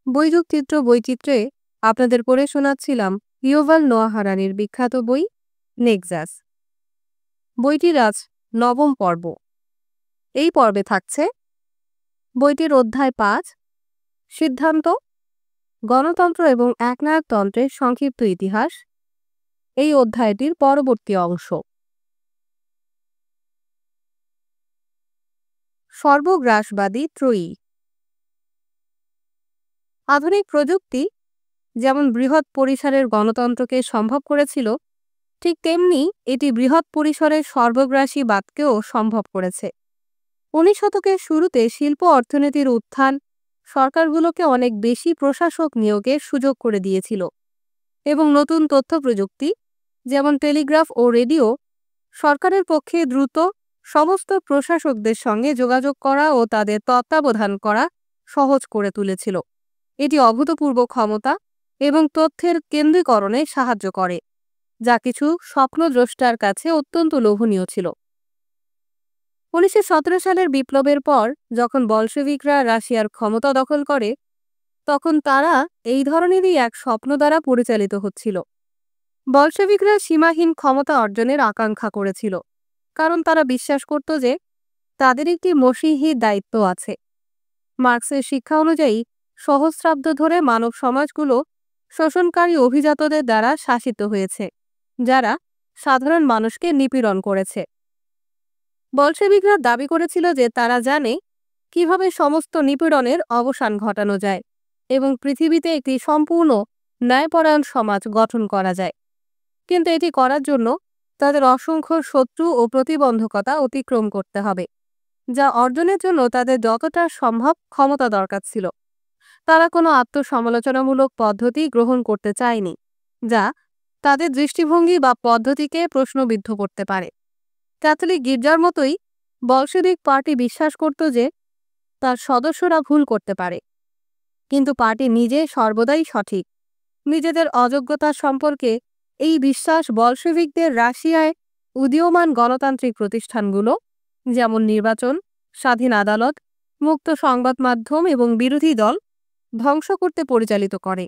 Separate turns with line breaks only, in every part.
বৈযুক্তিত্র বৈচিত্র্যে আপনাদের পড়ে শোনাচ্ছিলাম ইয়োভাল নোয়া হারারির বিখ্যাত বই নেক্সাস। বইটির আজ নবম পর্ব। এই পর্বে থাকছে বইটির অধ্যায় ৫, সিদ্ধান্ত, গণতন্ত্র এবং একনায়কতন্ত্রের সংক্ষিপ্ত ইতিহাস, এই অধ্যায়টির পরবর্তী অংশ। সর্বগ্রাসবাদী ত্রয়ী। আধুনিক প্রযুক্তি যেমন বৃহৎ পরিসরের গণতন্ত্রকে সম্ভব করেছিল, ঠিক তেমনি এটি বৃহৎ পরিসরের সর্বগ্রাসীবাদকেও সম্ভব করেছে। ১৯ শতকের শুরুতে শিল্প অর্থনীতির উত্থান সরকারগুলোকে অনেক বেশি প্রশাসক নিয়োগের সুযোগ করে দিয়েছিল, এবং নতুন তথ্য প্রযুক্তি যেমন টেলিগ্রাফ ও রেডিও সরকারের পক্ষে দ্রুত সমস্ত প্রশাসকদের সঙ্গে যোগাযোগ করা ও তাদের তত্ত্বাবধান করা সহজ করে তুলেছিল। এটি অভূতপূর্ব ক্ষমতা এবং তথ্যের কেন্দ্রীকরণে সাহায্য করে, যা কিছু স্বপ্নদ্রষ্টার কাছে অত্যন্ত লোভনীয় ছিল। ১৯১৭ সালের বিপ্লবের পর যখন বলশেভিকরা রাশিয়ার ক্ষমতা দখল করে, তখন তারা এই ধরনেরই এক স্বপ্ন দ্বারা পরিচালিত হচ্ছিল। বলশেভিকরা সীমাহীন ক্ষমতা অর্জনের আকাঙ্ক্ষা করেছিল, কারণ তারা বিশ্বাস করত যে তাদের একটি মসীহি দায়িত্ব আছে। মার্ক্সের শিক্ষা অনুযায়ী সহস্রাব্দ ধরে মানব সমাজগুলো শোষণকারী অভিজাতদের দ্বারা শাসিত হয়েছে, যারা সাধারণ মানুষকে নিপীড়ন করেছে। বলশেভিকরা দাবি করেছিল যে তারা জানে কিভাবে সমস্ত নিপীড়নের অবসান ঘটানো যায় এবং পৃথিবীতে একটি সম্পূর্ণ ন্যায়পরায়ণ সমাজ গঠন করা যায়। কিন্তু এটি করার জন্য তাদের অসংখ্য শত্রু ও প্রতিবন্ধকতা অতিক্রম করতে হবে, যা অর্জনের জন্য তাদের যতটা সম্ভব ক্ষমতা দরকার ছিল। তারা কোনো আত্মসমালোচনামূলক পদ্ধতি গ্রহণ করতে চায়নি, যা তাদের দৃষ্টিভঙ্গি বা পদ্ধতিকে প্রশ্নবিদ্ধ করতে পারে। ক্যাথলিক গির্জার মতোই বলশেভিক পার্টি বিশ্বাস করত যে তার সদস্যরা ভুল করতে পারে, কিন্তু পার্টি নিজে সর্বদাই সঠিক। নিজেদের অযোগ্যতা সম্পর্কে এই বিশ্বাস বলশেভিকদের রাশিয়ায় উদীয়মান গণতান্ত্রিক প্রতিষ্ঠানগুলো যেমন নির্বাচন, স্বাধীন আদালত, মুক্ত সংবাদ মাধ্যম এবং বিরোধী দল ধ্বংস করতে পরিচালিত করে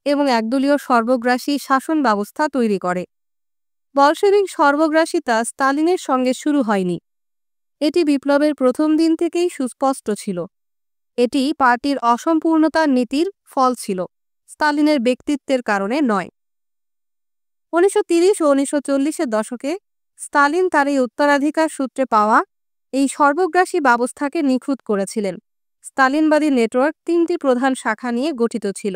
এবং একদলীয় সর্বগ্রাসী শাসন ব্যবস্থা তৈরি করে। বলশেভিক সর্বগ্রাসিতা স্তালিনের সঙ্গে শুরু হয়নি। এটি বিপ্লবের প্রথম দিন থেকেই সুস্পষ্ট ছিল। এটি পার্টির অসম্পূর্ণতার নীতির ফল ছিল, স্তালিনের ব্যক্তিত্বের কারণে নয়। ১৯৩০ ও ১৯৪০-এর দশকে স্তালিন তার এই উত্তরাধিকার সূত্রে পাওয়া এই সর্বগ্রাসী ব্যবস্থাকে নিখুঁত করেছিলেন। স্তালিনবাদী নেটওয়ার্ক ৩টি প্রধান শাখা নিয়ে গঠিত ছিল।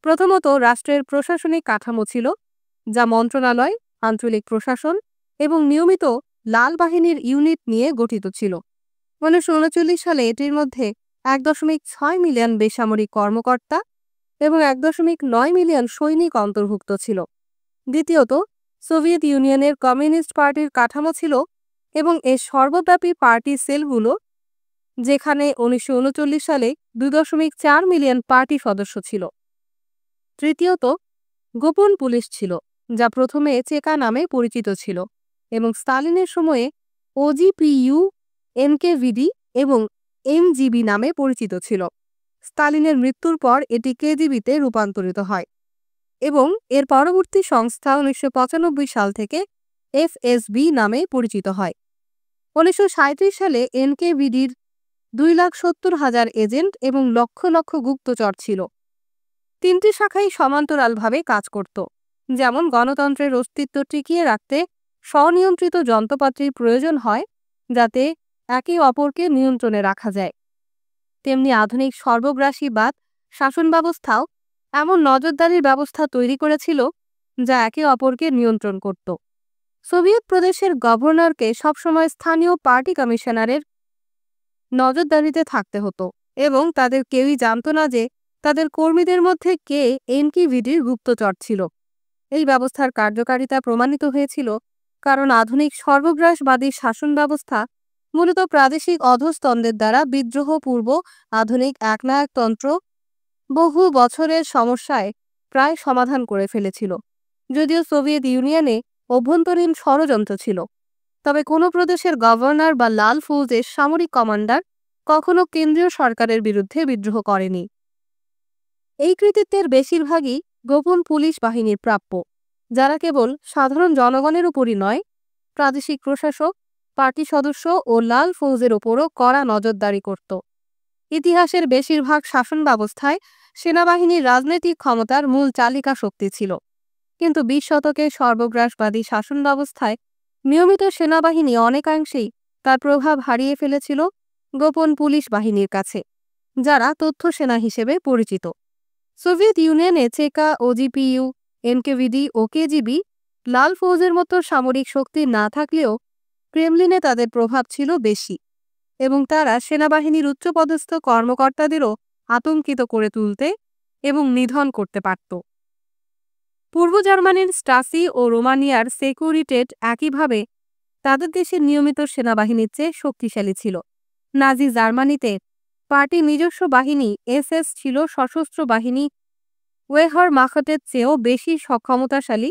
প্রথমত, রাষ্ট্রের প্রশাসনিক কাঠামো ছিল, যা মন্ত্রণালয়, আঞ্চলিক প্রশাসন এবং নিয়মিত লাল বাহিনীর ইউনিট নিয়ে গঠিত ছিল। ১৯৩৯ সালে এটির মধ্যে ১.৬ মিলিয়ন বেসামরিক কর্মকর্তা এবং ১.৯ মিলিয়ন সৈনিক অন্তর্ভুক্ত ছিল। দ্বিতীয়ত, সোভিয়েত ইউনিয়নের কমিউনিস্ট পার্টির কাঠামো ছিল এবং এর সর্বব্যাপী পার্টি সেলগুলো, যেখানে ১৯৩৯ সালে ২.৪ মিলিয়ন পার্টি সদস্য ছিল। তৃতীয়ত, গোপন পুলিশ ছিল, যা প্রথমে চেকা নামে পরিচিত ছিল এবং স্তালিনের সময়ে ওজিপিইউ, এনকেভিডি এবং এমজিবি নামে পরিচিত ছিল। স্তালিনের মৃত্যুর পর এটি কেজিবিতে রূপান্তরিত হয় এবং এর পরবর্তী সংস্থা ১৯৯৫ সাল থেকে এফএসবি নামে পরিচিত হয়। ১৯৩৭ সালে এনকেভিডির ২,৭০,০০০ এজেন্ট এবং লক্ষ লক্ষ গুপ্তচর ছিল। ৩টি শাখাই সমান্তরালভাবে কাজ করত। যেমন গণতন্ত্রের অস্তিত্ব টিকিয়ে রাখতে স্বনিয়ন্ত্রিত যন্ত্রপাতির প্রয়োজন হয় যাতে একে অপরকে নিয়ন্ত্রণে রাখা যায়, তেমনি আধুনিক সর্বগ্রাসীবাদ শাসন ব্যবস্থাও এমন নজরদারির ব্যবস্থা তৈরি করেছিল যা একে অপরকে নিয়ন্ত্রণ করত। সোভিয়েত প্রদেশের গভর্নরকে সবসময় স্থানীয় পার্টি কমিশনারের নজরদারিতে থাকতে হতো এবং তাদের কেউই জানত না যে তাদের কর্মীদের মধ্যে কে এনকেভিডির গুপ্তচর ছিল। এই ব্যবস্থার কার্যকারিতা প্রমাণিত হয়েছিল কারণ আধুনিক সর্বগ্রাসবাদী শাসন ব্যবস্থা মূলত প্রাদেশিক অধস্তনদের দ্বারা বিদ্রোহপূর্ব আধুনিক একনায়কতন্ত্র বহু বছরের সমস্যায় প্রায় সমাধান করে ফেলেছিল। যদিও সোভিয়েত ইউনিয়নে অভ্যন্তরীণ ষড়যন্ত্র ছিল, তবে কোনো প্রদেশের গভর্নর বা লাল ফৌজের সামরিক কমান্ডার কখনো কেন্দ্রীয় সরকারের বিরুদ্ধে বিদ্রোহ করেনি। এই কৃতিত্বের বেশিরভাগই গোপন পুলিশ বাহিনীর প্রাপ্য, যারা কেবল সাধারণ জনগণের উপরই নয়, প্রাদেশিক প্রশাসক, পার্টি সদস্য ও লাল ফৌজের ওপরও কড়া নজরদারি করত। ইতিহাসের বেশিরভাগ শাসন ব্যবস্থায় সেনাবাহিনীর রাজনৈতিক ক্ষমতার মূল চালিকা শক্তি ছিল, কিন্তু 20 শতকের সর্বগ্রাসবাদী শাসন ব্যবস্থায় নিয়মিত সেনাবাহিনী অনেকাংশেই তার প্রভাব হারিয়ে ফেলেছিল গোপন পুলিশ বাহিনীর কাছে, যারা তথ্য সেনা হিসেবে পরিচিত। সোভিয়েত ইউনিয়নে চেকা, ওজিপিইউ, এনকেভিডি ও কেজিবি লাল ফৌজের মতো সামরিক শক্তি না থাকলেও ক্রেমলিনে তাদের প্রভাব ছিল বেশি, এবং তারা সেনাবাহিনীর উচ্চপদস্থ কর্মকর্তাদেরও আতঙ্কিত করে তুলতে এবং নিধন করতে পারত। পূর্ব জার্মানির স্টাসি ও রোমানিয়ার সেকুরিটেট একইভাবে তাদের দেশের নিয়মিত সেনাবাহিনীর চেয়ে শক্তিশালী ছিল। নাজি জার্মানিতে পার্টির নিজস্ব বাহিনী এসএস ছিল সশস্ত্র বাহিনী ওয়েহার মাখটের চেয়েও বেশি ক্ষমতাশালী,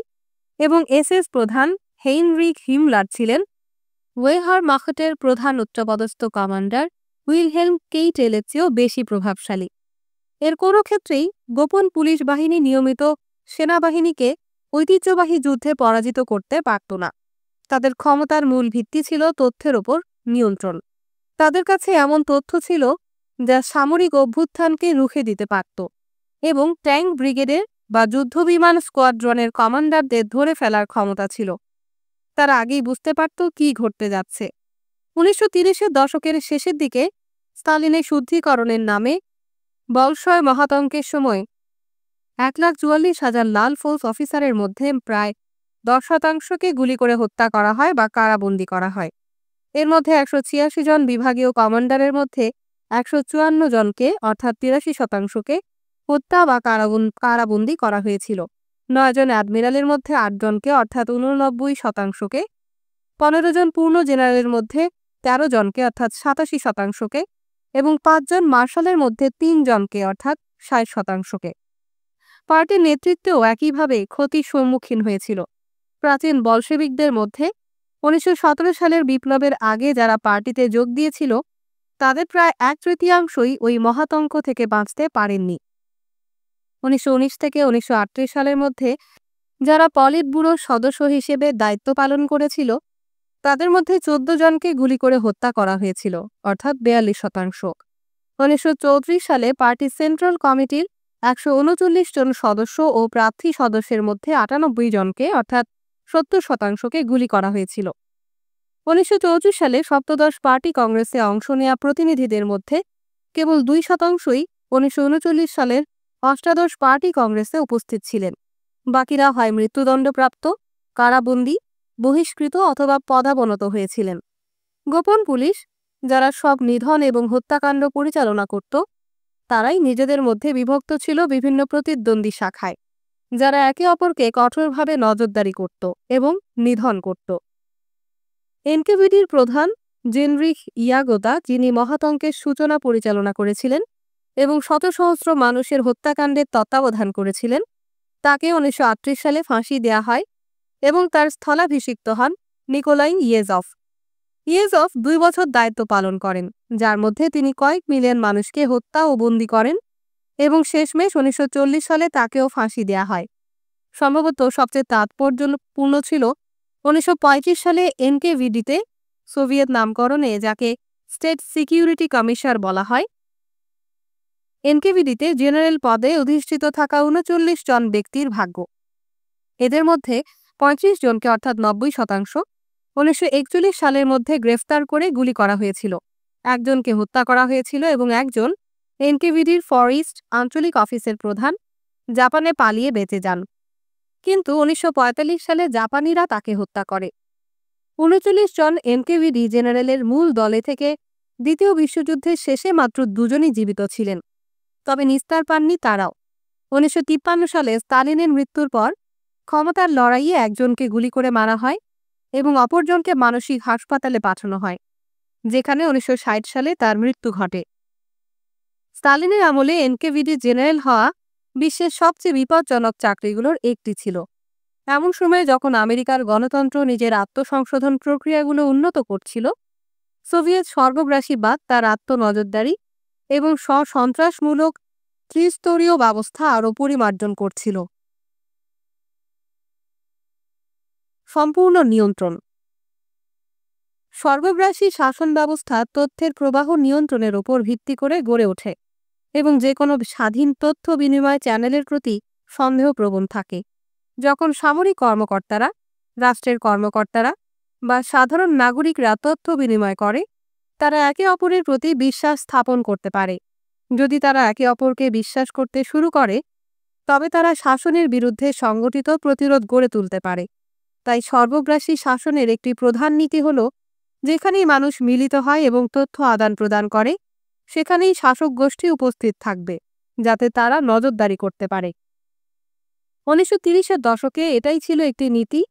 এবং এসএস প্রধান হেইনরিখ হিমলার ছিলেন ওয়েহার মাখটের প্রধান উচ্চপদস্থ কমান্ডার উইলহেলম কেইটেলের চেয়েও বেশি প্রভাবশালী। এর কোনো ক্ষেত্রেই গোপন পুলিশ বাহিনী নিয়মিত সেনাবাহিনীকে ঐতিহ্যবাহী যুদ্ধে পরাজিত করতে পারত না। তাদের ক্ষমতার মূল ভিত্তি ছিল তথ্যের ওপর নিয়ন্ত্রণ। তাদের কাছে এমন তথ্য ছিল যা সামরিক অভ্যুত্থানকে রুখে দিতে পারত, এবং ট্যাঙ্ক ব্রিগেডের বা যুদ্ধবিমান স্কোয়াড্রনের কমান্ডারদের ধরে ফেলার ক্ষমতা ছিল। তারা আগেই বুঝতে পারত কি ঘটতে যাচ্ছে। 1930-এর দশকের শেষের দিকে স্তালিনের শুদ্ধিকরণের নামে বলশয় মহাতঙ্কের সময় 1,44,000 লাল ফৌজ অফিসারের মধ্যে প্রায় 10% গুলি করে হত্যা করা হয় বা কারাবন্দী করা হয়। এর মধ্যে 186 জন বিভাগীয় কমান্ডারের মধ্যে 154 জনকে অর্থাৎ 83%কে হত্যা বা কারাবন্দী করা হয়েছিল। 9 জন অ্যাডমিরালের মধ্যে 8 জনকে অর্থাৎ 89%কে, 15 জন পূর্ণ জেনারেলের মধ্যে 13 জনকে অর্থাৎ 87%কে, এবং 5 জন মার্শালের মধ্যে 3 জনকে অর্থাৎ 60%কে। পার্টির নেতৃত্বেও একইভাবে ক্ষতির সম্মুখীন হয়েছিল। প্রাচীন বলশেভিকদের মধ্যে 1917 সালের বিপ্লবের আগে যারা পার্টিতে যোগ দিয়েছিল তাদের প্রায় 1/3 ওই মহাতঙ্ক থেকে বাঁচতে পারেননি। 1919 থেকে 1938 সালের মধ্যে যারা পলিট ব্যুরোর সদস্য হিসেবে দায়িত্ব পালন করেছিল তাদের মধ্যে 14 জনকে গুলি করে হত্যা করা হয়েছিল, অর্থাৎ 42%। 1934 সালে পার্টির সেন্ট্রাল কমিটির 139 জন সদস্য ও প্রার্থী সদস্যের মধ্যে 98 জনকে অর্থাৎ 70%কে গুলি করা হয়েছিল। 1934 সালে সপ্তদশ পার্টি কংগ্রেসে অংশ নেওয়া প্রতিনিধিদের মধ্যে কেবল 2%ই 1939 সালের অষ্টাদশ পার্টি কংগ্রেসে উপস্থিত ছিলেন। বাকিরা হয় মৃত্যুদণ্ডপ্রাপ্ত, কারাবন্দী, বহিষ্কৃত অথবা পদাবনত হয়েছিলেন। গোপন পুলিশ, যারা সব নিধন এবং হত্যাকাণ্ড পরিচালনা করত, তারাই নিজেদের মধ্যে বিভক্ত ছিল বিভিন্ন প্রতিদ্বন্দ্বী শাখায়, যারা একে অপরকে কঠোরভাবে নজরদারি করত এবং নিধন করত। এনকেভিডির প্রধান জেনরিখ ইয়াগোদা, যিনি মহাতঙ্কের সূচনা পরিচালনা করেছিলেন এবং শত সহস্র মানুষের হত্যাকাণ্ডের তত্ত্বাবধান করেছিলেন, তাকে 1938 সালে ফাঁসি দেয়া হয় এবং তার স্থলাভিষিক্ত হন নিকোলাই ইয়েজভ। ইয়েজভ 2 বছর দায়িত্ব পালন করেন, যার মধ্যে তিনি কয়েক মিলিয়ন মানুষকে হত্যা ও বন্দী করেন, এবং শেষমেশ 1940 সালে তাকেও ফাঁসি দেয়া হয়। সম্ভবত সবচেয়ে তাৎপর্যপূর্ণ ছিল 1935 সালে এনকেভিডিতে সোভিয়েত নামকরণে, যাকে স্টেট সিকিউরিটি কমিশনার বলা হয়, এনকেভিডিতে জেনারেল পদে অধিষ্ঠিত থাকা 39 জন ব্যক্তির ভাগ্য। এদের মধ্যে 35 জনকে অর্থাৎ 90% 1941 সালের মধ্যে গ্রেফতার করে গুলি করা হয়েছিল, একজনকে হত্যা করা হয়েছিল এবং একজন এনকেভিডির ফর ইস্ট আঞ্চলিক অফিসের প্রধান জাপানে পালিয়ে বেঁচে যান। কিন্তু 1945 সালে জাপানিরা তাকে হত্যা করে। 39 জন এনকেভিডি জেনারেলের মূল দলে থেকে দ্বিতীয় বিশ্বযুদ্ধের শেষে মাত্র 2 জনই জীবিত ছিলেন, তবে নিস্তার পাননি তারাও। 1953 সালে স্তালিনের মৃত্যুর পর ক্ষমতার লড়াইয়ে একজনকে গুলি করে মারা হয় এবং অপরজনকে মানসিক হাসপাতালে পাঠানো হয়, যেখানে 1960 সালে তার মৃত্যু ঘটে। স্তালিনের আমলে এনকেভিডি জেনারেল হওয়া বিশ্বের সবচেয়ে বিপজ্জনক চাকরিগুলোর একটি ছিল। এমন সময়ে যখন আমেরিকার গণতন্ত্র নিজের আত্মসংশোধন প্রক্রিয়াগুলো উন্নত করছিল, সোভিয়েত সর্বগ্রাসীবাদ তার আত্মনজরদারি এবং সন্ত্রাসমূলক ত্রিস্তরীয় ব্যবস্থা আরও পরিমার্জন করছিল। সম্পূর্ণ নিয়ন্ত্রণ। সর্বগ্রাসী শাসন ব্যবস্থা তথ্যের প্রবাহ নিয়ন্ত্রণের ওপর ভিত্তি করে গড়ে ওঠে এবং যে কোনো স্বাধীন তথ্য বিনিময় চ্যানেলের প্রতি সন্দেহপ্রবণ থাকে। যখন সামরিক কর্মকর্তারা, রাষ্ট্রের কর্মকর্তারা বা সাধারণ নাগরিকরা তথ্য বিনিময় করে, তারা একে অপরের প্রতি বিশ্বাস স্থাপন করতে পারে। যদি তারা একে অপরকে বিশ্বাস করতে শুরু করে, তবে তারা শাসনের বিরুদ্ধে সংগঠিত প্রতিরোধ গড়ে তুলতে পারে। তাই সর্বগ্রাসী শাসনের একটি প্রধান নীতি হল, যেখানেই মানুষ মিলিত হয় এবং তথ্য আদান প্রদান করে, সেখানেই শাসক গোষ্ঠী উপস্থিত থাকবে, যাতে তারা নজরদারি করতে পারে। 1930-এর দশকে এটাই ছিল একটি নীতি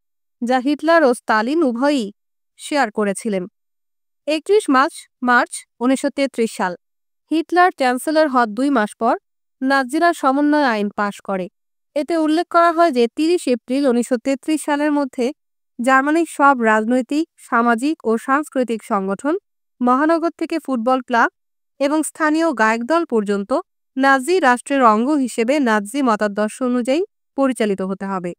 যা হিটলার ও স্তালিন উভয়ই শেয়ার করেছিলেন। 31 মার্চ 1933 সাল হিটলার চ্যান্সেলর হওয়ার 2 মাস পর নাৎজিরা সমন্বয় আইন পাশ করে। এতে উল্লেখ করা হয় যে 30 এপ্রিল 1933 সালের মধ্যে জার্মানির সব রাজনৈতিক, সামাজিক ও সাংস্কৃতিক সংগঠন, মহানগর থেকে ফুটবল ক্লাব এবং স্থানীয় গায়ক দল পর্যন্ত নাৎজি রাষ্ট্রের অঙ্গ হিসেবে নাৎজি মতাদর্শ অনুযায়ী পরিচালিত হতে হবে।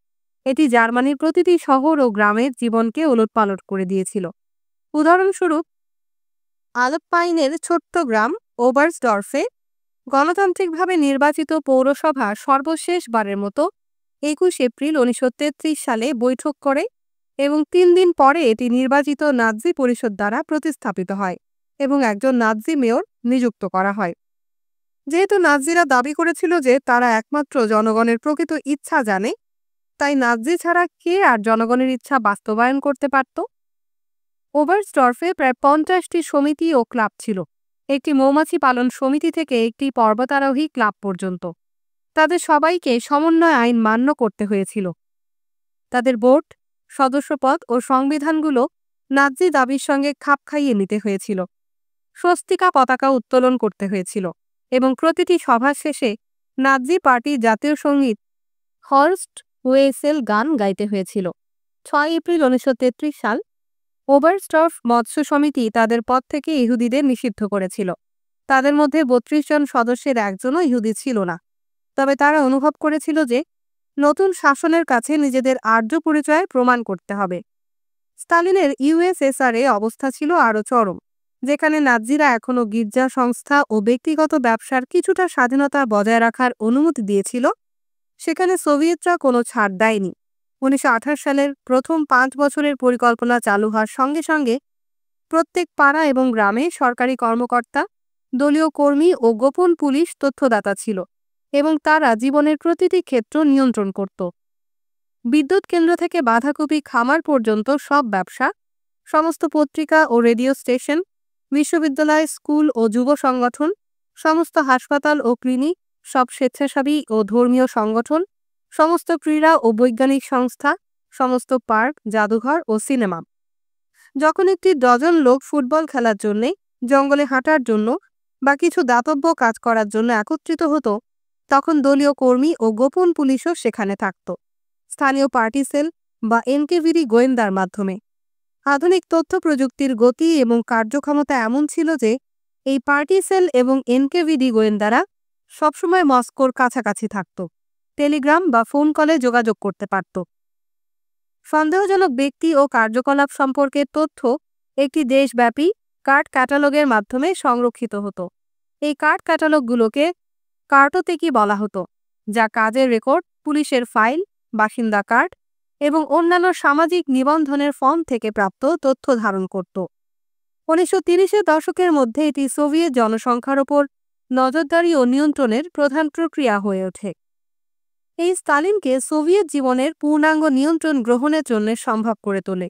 এটি জার্মানির প্রতিটি শহর ও গ্রামের জীবনকে ওলটপালট করে দিয়েছিল। উদাহরণস্বরূপ, আলপাইনের ছোট্ট গ্রাম ওবার্সডর্ফে গণতান্ত্রিকভাবে নির্বাচিত পৌরসভা সর্বশেষবারের মতো 21 এপ্রিল 1933 সালে বৈঠক করে এবং 3 দিন পরে এটি নির্বাচিত নাৎজি পরিষদ দ্বারা প্রতিস্থাপিত হয় এবং একজন নাৎজি মেয়র নিযুক্ত করা হয়। যেহেতু নাৎজিরা দাবি করেছিল যে তারা একমাত্র জনগণের প্রকৃত ইচ্ছা জানে, তাই নাৎজি ছাড়া কে আর জনগণের ইচ্ছা বাস্তবায়ন করতে পারত? ওবার্সডর্ফে প্রায় 50টি সমিতি ও ক্লাব ছিল, একটি মৌমাছি পালন সমিতি থেকে একটি পর্বতারোহী ক্লাব পর্যন্ত। তাদের সবাইকে সমন্বয় আইন মান্য করতে হয়েছিল। তাদের ভোট, সদস্যপদ ও সংবিধানগুলো নাৎজি দাবির সঙ্গে খাপ খাইয়ে নিতে হয়েছিল। স্বস্তিকা পতাকা উত্তোলন করতে হয়েছিল এবং প্রতিটি সভা শেষে নাৎজি পার্টির জাতীয় সঙ্গীত হর্স্ট ওয়েসেল গান গাইতে হয়েছিল। 6 এপ্রিল 1933 সাল ওবারস্টর্ফ মৎস্য সমিতি তাদের পদ থেকে ইহুদিদের নিষিদ্ধ করেছিল। তাদের মধ্যে 32 জন সদস্যের একজনও ইহুদি ছিল না, তবে তারা অনুভব করেছিল যে নতুন শাসনের কাছে নিজেদের আর্য পরিচয় প্রমাণ করতে হবে। স্তালিনের ইউএসএসআর-এ অবস্থা ছিল আরও চরম, যেখানে নাৎজিরা এখনও গির্জা সংস্থা ও ব্যক্তিগত ব্যবসার কিছুটা স্বাধীনতা বজায় রাখার অনুমতি দিয়েছিল, সেখানে সোভিয়েতরা কোনো ছাড় দেয়নি। 1928 সালের প্রথম 5 বছরের পরিকল্পনা চালু হওয়ার সঙ্গে সঙ্গে প্রত্যেক পাড়া এবং গ্রামে সরকারি কর্মকর্তা, দলীয় কর্মী ও গোপন পুলিশ তথ্যদাতা ছিল এবং তারা জীবনের প্রতিটি ক্ষেত্র নিয়ন্ত্রণ করত। বিদ্যুৎ কেন্দ্র থেকে বাঁধাকপি খামার পর্যন্ত সব ব্যবসা, সমস্ত পত্রিকা ও রেডিও স্টেশন, বিশ্ববিদ্যালয়, স্কুল ও যুব সংগঠন, সমস্ত হাসপাতাল ও ক্লিনিক, সব স্বেচ্ছাসেবী ও ধর্মীয় সংগঠন, সমস্ত ক্রীড়া ও বৈজ্ঞানিক সংস্থা, সমস্ত পার্ক, জাদুঘর ও সিনেমা। যখন একটি ডজন লোক ফুটবল খেলার জন্যে, জঙ্গলে হাঁটার জন্য বা কিছু দাতব্য কাজ করার জন্য একত্রিত হতো, তখন দলীয় কর্মী ও গোপন পুলিশও সেখানে থাকত, স্থানীয় পার্টি সেল বা এনকেভিডি গোয়েন্দার মাধ্যমে। আধুনিক তথ্য প্রযুক্তির গতি এবং কার্যক্ষমতা এমন ছিল যে এই পার্টি সেল এবং এনকেভিডি গোয়েন্দারা সবসময় মস্কোর কাছাকাছি থাকত, টেলিগ্রাম বা ফোন কলে যোগাযোগ করতে পারত। সন্দেহজনক ব্যক্তি ও কার্যকলাপ সম্পর্কে তথ্য একটি দেশব্যাপী কার্ড ক্যাটালগের মাধ্যমে সংরক্ষিত হতো। এই কার্ড ক্যাটালগগুলোকে কার্টোতেকি বলা হতো, যা কাজের রেকর্ড, পুলিশের ফাইল, বাসিন্দা কার্ড এবং অন্যান্য সামাজিক নিবন্ধনের ফর্ম থেকে প্রাপ্ত তথ্য ধারণ করত। 1930-এর দশকের মধ্যে এটি সোভিয়েত জনসংখ্যার ওপর নজরদারি ও নিয়ন্ত্রণের প্রধান প্রক্রিয়া হয়ে ওঠে। এই স্তালিনকে সোভিয়েত জীবনের পূর্ণাঙ্গ নিয়ন্ত্রণ গ্রহণের জন্য সম্ভব করে তোলে।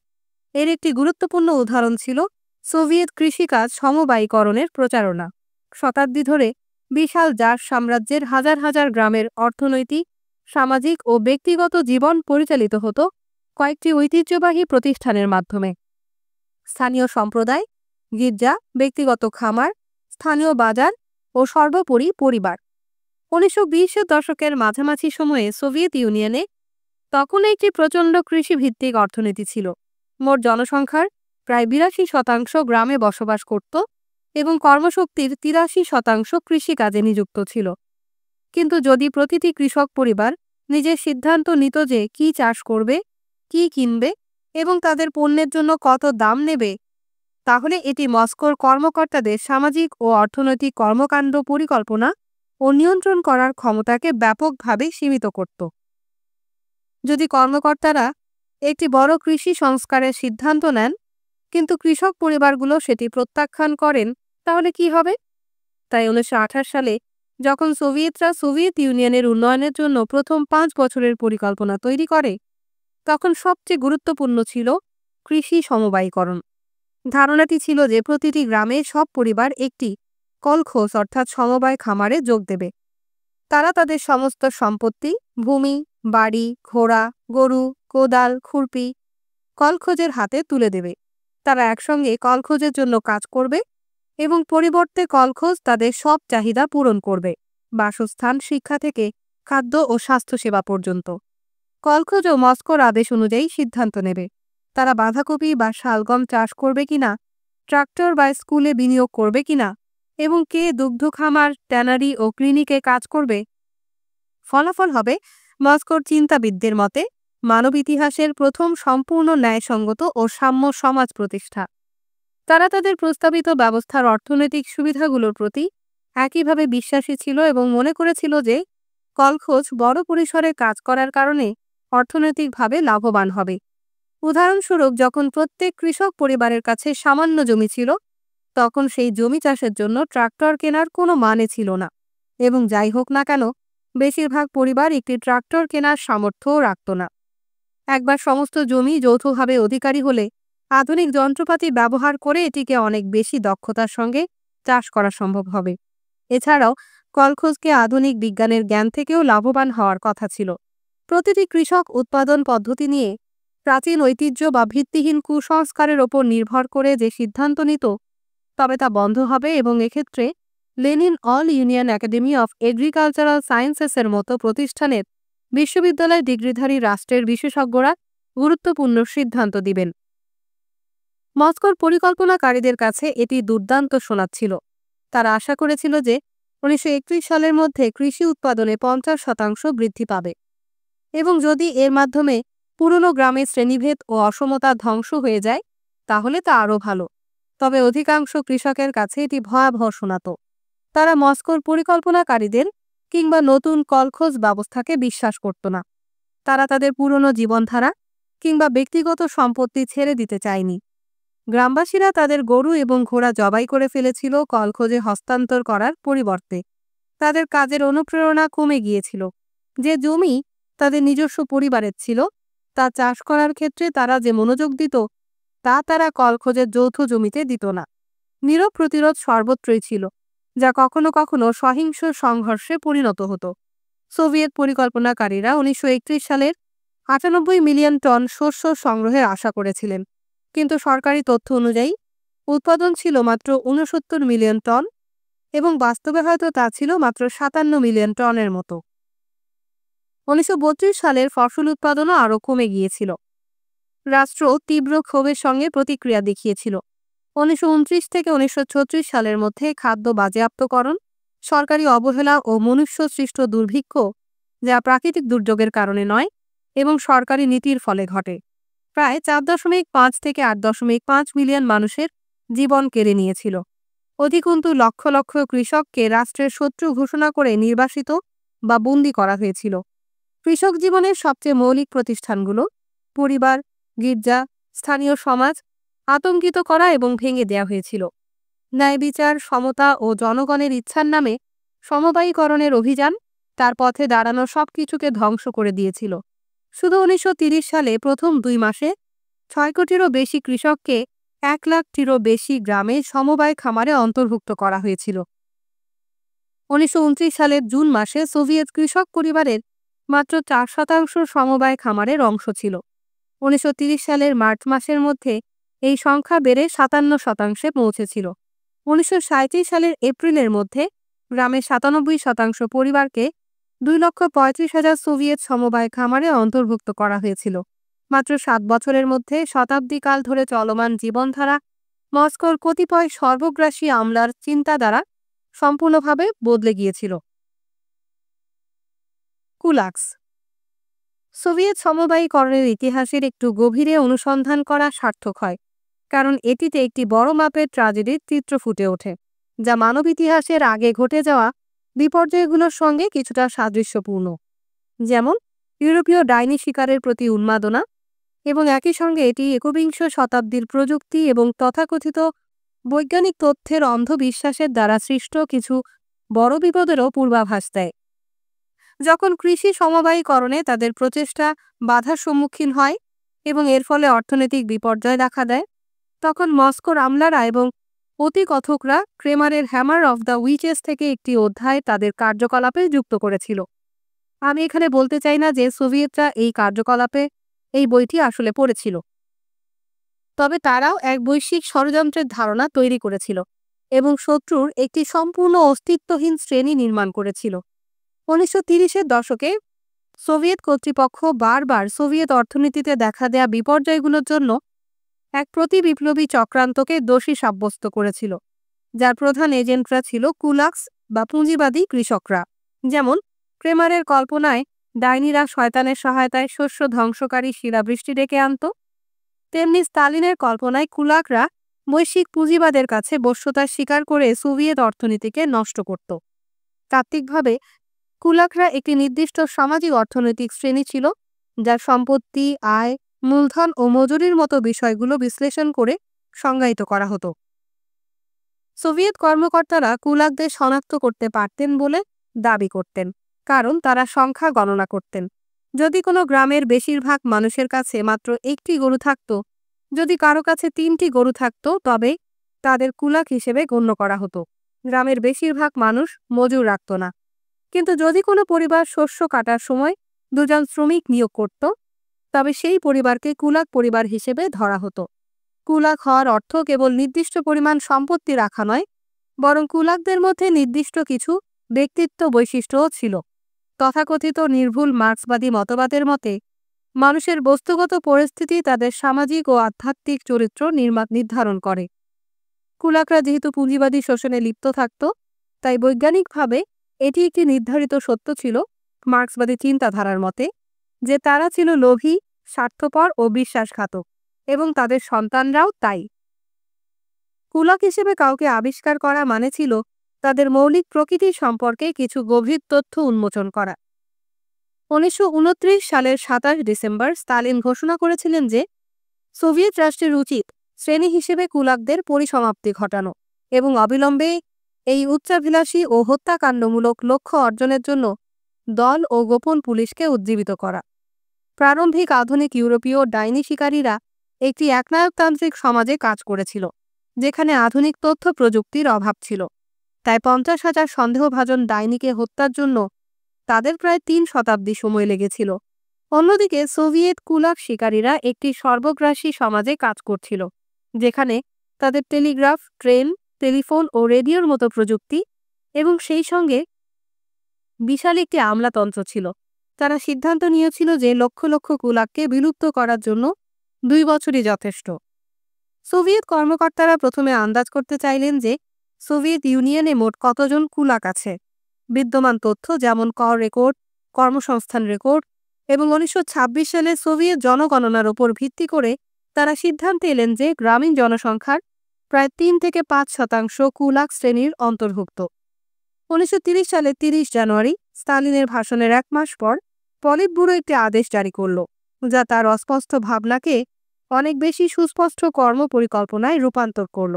এর একটি গুরুত্বপূর্ণ উদাহরণ ছিল সোভিয়েত কৃষিকাজ সমবায়ীকরণের প্রচারণা। শতাব্দী ধরে বিশাল জার সাম্রাজ্যের হাজার হাজার গ্রামের অর্থনৈতিক, সামাজিক ও ব্যক্তিগত জীবন পরিচালিত হতো কয়েকটি ঐতিহ্যবাহী প্রতিষ্ঠানের মাধ্যমে। স্থানীয় সম্প্রদায়, গির্জা, ব্যক্তিগত খামার, স্থানীয় বাজার ও সর্বোপরি পরিবার। 1920-এর দশকের মাঝামাঝি সময়ে সোভিয়েত ইউনিয়নে তখন একটি প্রচণ্ড কৃষিভিত্তিক অর্থনীতি ছিল। মোট জনসংখ্যার প্রায় 82% গ্রামে বসবাস করত এবং কর্মশক্তির 83% কৃষিকাজে নিযুক্ত ছিল। কিন্তু যদি প্রতিটি কৃষক পরিবার নিজের সিদ্ধান্ত নিত যে কি চাষ করবে, কি কিনবে এবং তাদের পণ্যের জন্য কত দাম নেবে, তাহলে এটি মস্কোর কর্মকর্তাদের সামাজিক ও অর্থনৈতিক কর্মকাণ্ড পরিকল্পনা ও নিয়ন্ত্রণ করার ক্ষমতাকে ব্যাপকভাবে সীমিত করত। যদি কর্মকর্তারা একটি বড় কৃষি সংস্কারের সিদ্ধান্ত নেন কিন্তু কৃষক পরিবারগুলো সেটি প্রত্যাখ্যান করেন, তাহলে কি হবে? তাই 1928 সালে যখন সোভিয়েতরা সোভিয়েত ইউনিয়নের উন্নয়নের জন্য প্রথম 5 বছরের পরিকল্পনা তৈরি করে, তখন সবচেয়ে গুরুত্বপূর্ণ ছিল কৃষি সমবায়ীকরণ। ধারণাটি ছিল যে প্রতিটি গ্রামে সব পরিবার একটি কলখোস অর্থাৎ সমবায় খামারে যোগ দেবে। তারা তাদের সমস্ত সম্পত্তি, ভূমি, বাড়ি, ঘোড়া, গরু, কোদাল, খুরপি কলখোজের হাতে তুলে দেবে। তারা একসঙ্গে কলখোজের জন্য কাজ করবে এবং পরিবর্তে কলখোজ তাদের সব চাহিদা পূরণ করবে, বাসস্থান, শিক্ষা থেকে খাদ্য ও স্বাস্থ্যসেবা পর্যন্ত। কলখোজও মস্কোর আদেশ অনুযায়ী সিদ্ধান্ত নেবে তারা বাঁধাকপি বা শালগম চাষ করবে কিনা, ট্রাক্টর বা স্কুলে বিনিয়োগ করবে কিনা এবং কে দুগ্ধ খামার, ট্যানারি ও ক্লিনিকে কাজ করবে। ফলাফল হবে মস্কোর চিন্তাবিদদের মতে মানব ইতিহাসের প্রথম সম্পূর্ণ ন্যায়সঙ্গত ও সাম্য সমাজ প্রতিষ্ঠা। তারা তাদের প্রস্তাবিত ব্যবস্থার অর্থনৈতিক সুবিধাগুলোর প্রতি একইভাবে বিশ্বাসী ছিল এবং মনে করেছিল যে কলখোজ বড় পরিসরে কাজ করার কারণে অর্থনৈতিকভাবে লাভবান হবে। উদাহরণস্বরূপ, যখন প্রত্যেক কৃষক পরিবারের কাছে সামান্য জমি ছিল, তখন সেই জমি চাষের জন্য ট্রাক্টর কেনার কোনো মানে ছিল না এবং যাই হোক না কেন বেশিরভাগ পরিবার একটি ট্রাক্টর কেনার সামর্থ্যও রাখত না। একবার সমস্ত জমি যৌথভাবে অধিকারী হলে আধুনিক যন্ত্রপাতি ব্যবহার করে এটিকে অনেক বেশি দক্ষতার সঙ্গে চাষ করা সম্ভব হবে। এছাড়াও কলখোজকে আধুনিক বিজ্ঞানের জ্ঞান থেকেও লাভবান হওয়ার কথা ছিল। প্রতিটি কৃষক উৎপাদন পদ্ধতি নিয়ে প্রাচীন ঐতিহ্য বা ভিত্তিহীন কুসংস্কারের ওপর নির্ভর করে যে সিদ্ধান্ত নিত, তবে তা বন্ধ হবে এবং এক্ষেত্রে Lenin All Union Academy of Agricultural সায়েন্সেসের মতো প্রতিষ্ঠানের বিশ্ববিদ্যালয় ডিগ্রিধারী রাষ্ট্রের বিশেষজ্ঞরা গুরুত্বপূর্ণ সিদ্ধান্ত দিবেন। মস্কোর পরিকল্পনাকারীদের কাছে এটি দুর্দান্ত শোনাচ্ছিল। তারা আশা করেছিল যে 1931 সালের মধ্যে কৃষি উৎপাদনে 50% বৃদ্ধি পাবে এবং যদি এর মাধ্যমে পুরনো গ্রামের শ্রেণীভেদ ও অসমতা ধ্বংস হয়ে যায় তাহলে তা আরও ভালো। তবে অধিকাংশ কৃষকের কাছে এটি ভয়াবহ শোনাত। তারা মস্কোর পরিকল্পনাকারীদের কিংবা নতুন কলখোজ ব্যবস্থাকে বিশ্বাস করত না। তারা তাদের পুরনো জীবনধারা কিংবা ব্যক্তিগত সম্পত্তি ছেড়ে দিতে চায়নি। গ্রামবাসীরা তাদের গরু এবং ঘোড়া জবাই করে ফেলেছিল কলখোজে হস্তান্তর করার পরিবর্তে। তাদের কাজের অনুপ্রেরণা কমে গিয়েছিল। যে জমি তাদের নিজস্ব পরিবারের ছিল তা চাষ করার ক্ষেত্রে তারা যে মনোযোগ দিত তা তারা কলখোজের যৌথ জমিতে দিত না। নীরব প্রতিরোধ সর্বত্রই ছিল, যা কখনো কখনো সহিংস সংঘর্ষে পরিণত হতো। সোভিয়েত পরিকল্পনাকারীরা 1931 সালের 98 মিলিয়ন টন শস্য সংগ্রহের আশা করেছিলেন, কিন্তু সরকারি তথ্য অনুযায়ী উৎপাদন ছিল মাত্র 69 মিলিয়ন টন এবং বাস্তবে হয়তো তা ছিল মাত্র 57 মিলিয়ন টনের মতো। 1932 সালের ফসল উৎপাদনও আরও কমে গিয়েছিল। রাষ্ট্র তীব্র ক্ষোভের সঙ্গে প্রতিক্রিয়া দেখিয়েছিল। 1929 থেকে 1936 সালের মধ্যে খাদ্য বাজেয়াপ্তকরণ, সরকারি অবহেলা ও মনুষ্যসৃষ্ট দুর্ভিক্ষ, যা প্রাকৃতিক দুর্যোগের কারণে নয় এবং সরকারি নীতির ফলে ঘটে, প্রায় 4.5 থেকে 8.5 মিলিয়ন মানুষের জীবন কেড়ে নিয়েছিল। অধিকন্তু লক্ষ লক্ষ কৃষককে রাষ্ট্রের শত্রু ঘোষণা করে নির্বাসিত বা বন্দী করা হয়েছিল। কৃষক জীবনের সবচেয়ে মৌলিক প্রতিষ্ঠানগুলো, পরিবার, গির্জা, স্থানীয় সমাজ আতঙ্কিত করা এবং ভেঙে দেওয়া হয়েছিল। ন্যায় বিচার, সমতা ও জনগণের ইচ্ছার নামে সমবায়ীকরণের অভিযান তার পথে দাঁড়ানো সবকিছুকে ধ্বংস করে দিয়েছিল। শুধু 1930 সালে প্রথম 2 মাসে 6 কোটিরও বেশি কৃষককে 1 লাখটিরও বেশি গ্রামে সমবায় খামারে অন্তর্ভুক্ত করা হয়েছিল। 1929 সালের জুন মাসে সোভিয়েত কৃষক পরিবারের মাত্র 4% সমবায় খামারের অংশ ছিল। 1930 সালের মার্চ মাসের মধ্যে এই সংখ্যা বেড়ে 57% পৌঁছেছিল। 1937 সালের এপ্রিলের মধ্যে গ্রামের 97% পরিবারকে 2,35,000 সোভিয়েত সমবায় খামারে অন্তর্ভুক্ত করা হয়েছিল। মাত্র 7 বছরের মধ্যে শতাব্দীকাল ধরে চলমান জীবনধারা মস্কোর কতিপয় সর্বগ্রাসী আমলার চিন্তা দ্বারা সম্পূর্ণভাবে বদলে গিয়েছিল। কুলাক্স। সোভিয়েত সমবায়ীকরণের ইতিহাসের একটু গভীরে অনুসন্ধান করা সার্থক হয়, কারণ এটিতে একটি বড় মাপের ট্র্যাজেডির চিত্র ফুটে ওঠে, যা মানব ইতিহাসের আগে ঘটে যাওয়া বিপর্যয়গুলোর সঙ্গে কিছুটা সাদৃশ্যপূর্ণ। যেমন ইউরোপীয় ডাইনি শিকারের প্রতি উন্মাদনা, এবং একই সঙ্গে এটি একবিংশ শতাব্দীর প্রযুক্তি এবং তথাকথিত বৈজ্ঞানিক তথ্যের অন্ধবিশ্বাসের দ্বারা সৃষ্ট কিছু বড় বিপদেরও পূর্বাভাস দেয়। যখন কৃষি সমবায়ীকরণে তাদের প্রচেষ্টা বাধার সম্মুখীন হয় এবং এর ফলে অর্থনৈতিক বিপর্যয় দেখা দেয়, তখন মস্কোর আমলারা এবং অতিকথকরা ক্রেমারের হ্যামার অফ দ্য উইচেস থেকে একটি অধ্যায় তাদের কার্যকলাপে যুক্ত করেছিল। আমি এখানে বলতে চাই না যে সোভিয়েতরা এই কার্যকলাপে এই বইটি আসলে পড়েছিল, তবে তারাও এক বৈশ্বিক ষড়যন্ত্রের ধারণা তৈরি করেছিল এবং শত্রুর একটি সম্পূর্ণ অস্তিত্বহীন শ্রেণী নির্মাণ করেছিল। 1930-এর দশকে সোভিয়েত কর্তৃপক্ষ বারবার সোভিয়েত অর্থনীতিতে দেখা দেয়া বিপর্যয়গুলোর জন্য এক প্রতিবিপ্লবী চক্রান্তকে দোষী সাব্যস্ত করেছিল, যার প্রধান এজেন্টরা ছিল কুলাক্স বা পুঁজিবাদী কৃষকরা। যেমন ক্রেমারের কল্পনায় ডাইনিরা শয়তানের সহায়তায় শস্য ধ্বংসকারী শিলাবৃষ্টি ডেকে আনত, তেমনি স্তালিনের কল্পনায় কুলাকরা বৈশ্বিক পুঁজিবাদের কাছে বশ্যতার স্বীকার করে সোভিয়েত অর্থনীতিকে নষ্ট করত। তাত্ত্বিকভাবে কুলাকরা একটি নির্দিষ্ট সামাজিক অর্থনৈতিক শ্রেণী ছিল, যার সম্পত্তি, আয়, মূলধন ও মজুরির মতো বিষয়গুলো বিশ্লেষণ করে সংজ্ঞায়িত করা হতো। সোভিয়েত কর্মকর্তারা কুলাকদের শনাক্ত করতে পারতেন বলে দাবি করতেন, কারণ তারা সংখ্যা গণনা করতেন। যদি কোনো গ্রামের বেশিরভাগ মানুষের কাছে মাত্র একটি গরু থাকত, যদি কারো কাছে 3টি গরু থাকত, তবে তাদের কুলাক হিসেবে গণ্য করা হতো। গ্রামের বেশিরভাগ মানুষ মজুর রাখত না। কিন্তু যদি কোনো পরিবার শস্য কাটার সময় 2 জন শ্রমিক নিয়োগ করত, তবে সেই পরিবারকে কুলাক পরিবার হিসেবে ধরা হতো। কুলাক হওয়ার অর্থ কেবল নির্দিষ্ট পরিমাণ সম্পত্তি রাখা নয়, বরং কুলাকদের মধ্যে নির্দিষ্ট কিছু ব্যক্তিত্ব বৈশিষ্ট্যও ছিল। তথাকথিত নির্ভুল মার্ক্সবাদী মতবাদের মতে মানুষের বস্তুগত পরিস্থিতি তাদের সামাজিক ও আধ্যাত্মিক চরিত্র নির্ধারণ করে। কুলাকরা যেহেতু পুঁজিবাদী শোষণে লিপ্ত থাকত, তাই বৈজ্ঞানিকভাবে এটি একটি নির্ধারিত সত্য ছিল মার্ক্সবাদী চিন্তাধারার মতে, যে তারা ছিল লোভী, স্বার্থপর ও বিশ্বাসঘাতক, এবং তাদের সন্তানরাও তাই। কুলাক হিসেবে কাউকে আবিষ্কার করা মানে ছিল তাদের মৌলিক প্রকৃতি সম্পর্কে কিছু গভীর তথ্য উন্মোচন করা। 1929 সালের 27 ডিসেম্বর স্তালিন ঘোষণা করেছিলেন যে সোভিয়েত রাষ্ট্রের উচিত শ্রেণী হিসেবে কুলাকদের পরিসমাপ্তি ঘটানো এবং অবিলম্বে এই উচ্চাভিলাষী ও হত্যাকাণ্ডমূলক লক্ষ্য অর্জনের জন্য দল ও গোপন পুলিশকে উজ্জীবিত করা। প্রারম্ভিক আধুনিক ইউরোপীয় ডাইনি শিকারীরা একটি একনায়কতান্ত্রিক সমাজে কাজ করেছিল, যেখানে আধুনিক তথ্য প্রযুক্তির অভাব ছিল। তাই 50,000 সন্দেহভাজন ডাইনিকে হত্যার জন্য তাদের প্রায় 3 শতাব্দী সময় লেগেছিল। অন্যদিকে সোভিয়েত কুলাক শিকারীরা একটি সর্বগ্রাসী সমাজে কাজ করছিল, যেখানে তাদের টেলিগ্রাফ, ট্রেন, টেলিফোন ও রেডিওর মতো প্রযুক্তি এবং সেই সঙ্গে বিশাল একটি আমলাতন্ত্র ছিল। তারা সিদ্ধান্ত নিয়েছিল যে লক্ষ লক্ষ কুলাককে বিলুপ্ত করার জন্য 2 বছরই যথেষ্ট। সোভিয়েত কর্মকর্তারা প্রথমে আন্দাজ করতে চাইলেন যে সোভিয়েত ইউনিয়নে মোট কতজন কুলাক আছে। বিদ্যমান তথ্য যেমন কর রেকর্ড, কর্মসংস্থান রেকর্ড এবং 1926 সালে সোভিয়েত জনগণনার উপর ভিত্তি করে তারা সিদ্ধান্তে এলেন যে গ্রামীণ জনসংখ্যার প্রায় 3 থেকে 5% কুলাক শ্রেণীর অন্তর্ভুক্ত। 1930 সালের 30 জানুয়ারি স্তালিনের ভাষণের 1 মাস পর পলিট ব্যুরো একটি আদেশ জারি করল, যা তার অস্পষ্ট ভাবনাকে অনেক বেশি সুস্পষ্ট কর্মপরিকল্পনায় রূপান্তর করল।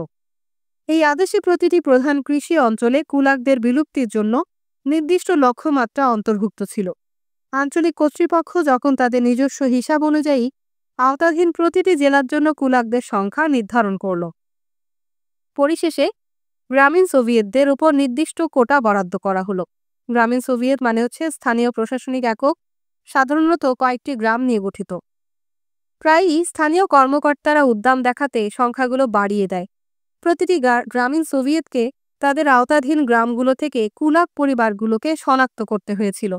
এই আদেশে প্রতিটি প্রধান কৃষি অঞ্চলে কুলাকদের বিলুপ্তির জন্য নির্দিষ্ট লক্ষ্যমাত্রা অন্তর্ভুক্ত ছিল। আঞ্চলিক কর্তৃপক্ষ যখন তাদের নিজস্ব হিসাব অনুযায়ী আওতাধীন প্রতিটি জেলার জন্য কুলাকদের সংখ্যা নির্ধারণ করল। পরিশেষে গ্রামীণ সোভিয়েতদের উপর নির্দিষ্ট কোটা বরাদ্দ করা হলো। গ্রামীণ সোভিয়েত মানে হচ্ছে স্থানীয় প্রশাসনিক একক, সাধারণত কয়েকটি গ্রাম নিয়ে গঠিত। প্রায়ই স্থানীয় কর্মকর্তারা উদ্দাম দেখাতে সংখ্যাগুলো বাড়িয়ে দেয়। প্রতিটি গ্রামীণ সোভিয়েতকে তাদের আওতাধীন গ্রামগুলো থেকে কুলাক পরিবারগুলোকে শনাক্ত করতে হয়েছিল।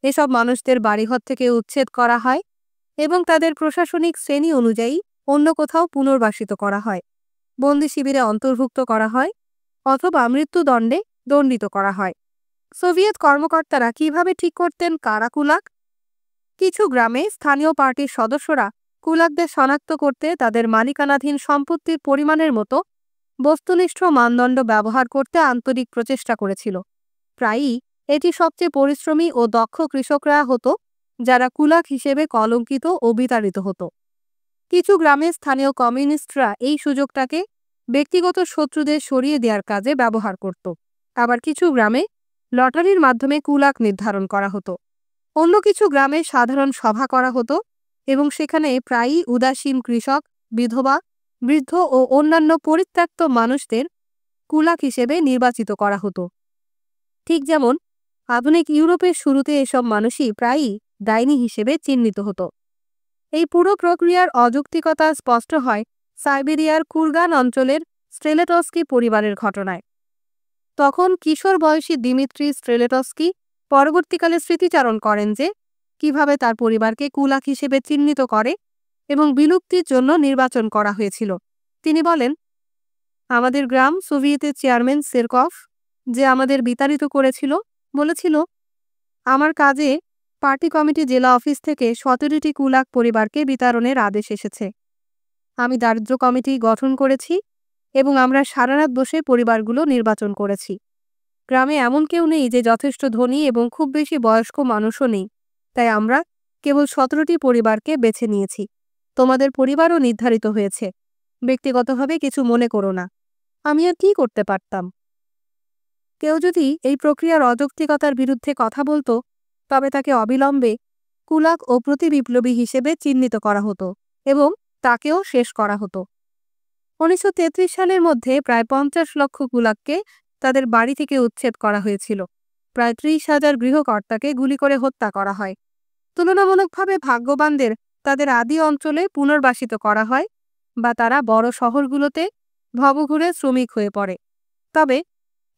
এসব মানুষদের বাড়িঘর থেকে উচ্ছেদ করা হয় এবং তাদের প্রশাসনিক শ্রেণী অনুযায়ী অন্য কোথাও পুনর্বাসিত করা হয়, বন্দি শিবিরে অন্তর্ভুক্ত করা হয় অথবা মৃত্যুদণ্ডে দণ্ডিত করা হয়। সোভিয়েত কর্মকর্তারা কিভাবে ঠিক করতেন কারা কুলাক? কিছু গ্রামে স্থানীয় পার্টির সদস্যরা কুলাকদের শনাক্ত করতে তাদের মালিকানাধীন সম্পত্তির পরিমাণের মতো বস্তুনিষ্ঠ মানদণ্ড ব্যবহার করতে আন্তরিক প্রচেষ্টা করেছিল। প্রায়ই এটি সবচেয়ে পরিশ্রমী ও দক্ষ কৃষকরা হতো, যারা কুলাক হিসেবে কলঙ্কিত ও বিতাড়িত হতো। কিছু গ্রামে স্থানীয় কমিউনিস্টরা এই সুযোগটাকে ব্যক্তিগত শত্রুদের সরিয়ে দেওয়ার কাজে ব্যবহার করত। আবার কিছু গ্রামে লটারির মাধ্যমে কুলাক নির্ধারণ করা হতো। অন্য কিছু গ্রামে সাধারণ সভা করা হতো এবং সেখানে প্রায়ই উদাসীন কৃষক, বিধবা, বৃদ্ধ ও অন্যান্য পরিত্যক্ত মানুষদের কুলাক হিসেবে নির্বাচিত করা হতো। ঠিক যেমন আধুনিক ইউরোপের শুরুতে এসব মানুষই প্রায়ই ডাইনি হিসেবে চিহ্নিত হতো। এই পুরো প্রক্রিয়ার অযৌক্তিকতা স্পষ্ট হয় সাইবেরিয়ার কুরগান অঞ্চলের স্ট্রেলেটস্কি পরিবারের ঘটনায়। তখন কিশোর বয়সী দিমিত্রি স্ট্রেলেটস্কি পরবর্তীকালে স্মৃতিচারণ করেন যে কিভাবে তার পরিবারকে কুলাক হিসেবে চিহ্নিত করে এবং বিলুপ্তির জন্য নির্বাচন করা হয়েছিল। তিনি বলেন, আমাদের গ্রাম সোভিয়েতের চেয়ারম্যান সেরকভ, যে আমাদের বিতাড়িত করেছিল, বলেছিল আমার কাজে পার্টি কমিটি জেলা অফিস থেকে 17টি কুলাক পরিবারকে বিতরণের আদেশ এসেছে। আমি দারিদ্র কমিটি গঠন করেছি এবং আমরা সারারাত বসে পরিবারগুলো নির্বাচন করেছি। গ্রামে এমন কেউ নেই যে যথেষ্ট ধনী এবং খুব বেশি বয়স্ক মানুষও নেই, তাই আমরা কেবল 17টি পরিবারকে বেছে নিয়েছি। তোমাদের পরিবারও নির্ধারিত হয়েছে। ব্যক্তিগতভাবে কিছু মনে করো না। আমি আর কি করতে পারতাম? কেউ যদি এই প্রক্রিয়ার অযৌক্তিকতার বিরুদ্ধে কথা বলতো, তবে তাকে অবিলম্বে কুলাক ও প্রতিবিপ্লবী হিসেবে চিহ্নিত করা হতো এবং তাকেও শেষ করা হতো। 1933 সালের মধ্যে প্রায় 50 লক্ষ কুলাককে তাদের বাড়ি থেকে উচ্ছেদ করা হয়েছিল। প্রায় 30,000 গৃহকর্তাকে গুলি করে হত্যা করা হয়। তুলনামূলকভাবে ভাগ্যবানদের তাদের আদি অঞ্চলে পুনর্বাসিত করা হয় বা তারা বড় শহরগুলোতে ভবঘুরে শ্রমিক হয়ে পড়ে। তবে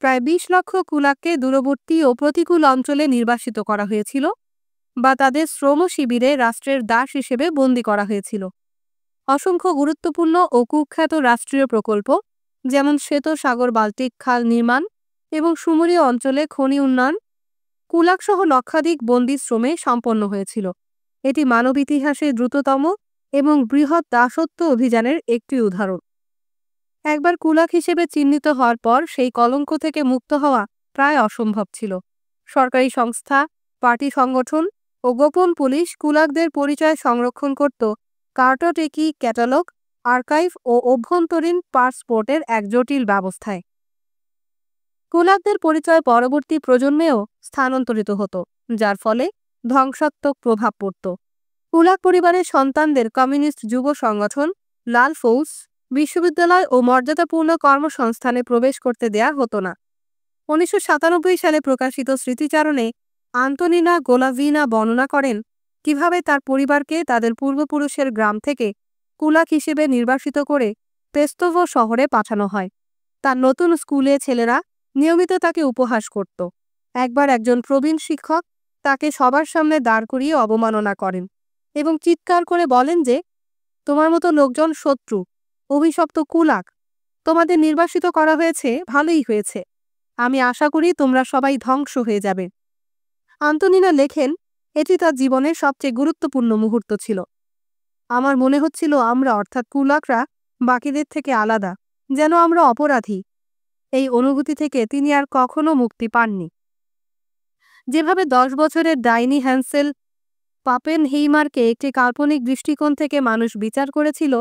প্রায় 20 লক্ষ কুলাককে দূরবর্তী ও প্রতিকূল অঞ্চলে নির্বাসিত করা হয়েছিল বা তাদের শ্রম শিবিরে রাষ্ট্রের দাস হিসেবে বন্দী করা হয়েছিল। অসংখ্য গুরুত্বপূর্ণ ও কুখ্যাত রাষ্ট্রীয় প্রকল্প, যেমন শ্বেত সাগর বাল্টিক খাল নির্মাণ এবং সুমরীয় অঞ্চলে খনি উন্নয়ন, কুলাকসহ লক্ষাধিক বন্দী শ্রমে সম্পন্ন হয়েছিল। এটি মানব ইতিহাসে দ্রুততম এবং বৃহৎ দাসত্ব অভিযানের একটি উদাহরণ। একবার কুলাক হিসেবে চিহ্নিত হওয়ার পর সেই কলঙ্ক থেকে মুক্ত হওয়া প্রায় অসম্ভব ছিল। সরকারি সংস্থা, পার্টি সংগঠন ও গোপন পুলিশ কুলাকদের পরিচয় সংরক্ষণ করত কার্টোটেকি, ক্যাটালগ, আর্কাইভ ও অভ্যন্তরীণ পাসপোর্টের এক জটিল ব্যবস্থায়। কুলাকদের পরিচয় পরবর্তী প্রজন্মেও স্থানান্তরিত হতো, যার ফলে ধ্বংসাত্মক প্রভাব পড়ত। কুলাক পরিবারের সন্তানদের কমিউনিস্ট যুব সংগঠন, লাল ফৌজ, বিশ্ববিদ্যালয় ও মর্যাদাপূর্ণ কর্মসংস্থানে প্রবেশ করতে দেয়া হতো না। 1997 সালে প্রকাশিত স্মৃতিচারণে আন্তোনিনা গোলাভিনা বর্ণনা করেন কিভাবে তার পরিবারকে তাদের পূর্বপুরুষের গ্রাম থেকে কুলাক হিসেবে নির্বাসিত করে পেস্তোভো শহরে পাঠানো হয়। তার নতুন স্কুলে ছেলেরা নিয়মিত তাকে উপহাস করত। একবার একজন প্রবীণ শিক্ষক তাকে সবার সামনে দাঁড় করিয়ে অবমাননা করেন এবং চিৎকার করে বলেন যে, তোমার মতো লোকজন শত্রু, অভিশপ্ত কুলাক। তোমাদের নির্বাসিত করা হয়েছে, ভালোই হয়েছে। আমি আশা করি তোমরা সবাই ধ্বংস হয়ে যাবে। আন্তোনিনা লেখেন, এটি তার জীবনের সবচেয়ে গুরুত্বপূর্ণ মুহূর্ত ছিল। আমার মনে হচ্ছিল আমরা অর্থাৎ কুলাকরা বাকিদের থেকে আলাদা, যেন আমরা অপরাধী। এই অনুভূতি থেকে তিনি আর কখনো মুক্তি পাননি। যেভাবে 10 বছরের ডাইনি হ্যান্সেল পাপেনহেইমারকে একটি কাল্পনিক দৃষ্টিকোণ থেকে মানুষ বিচার করেছিল,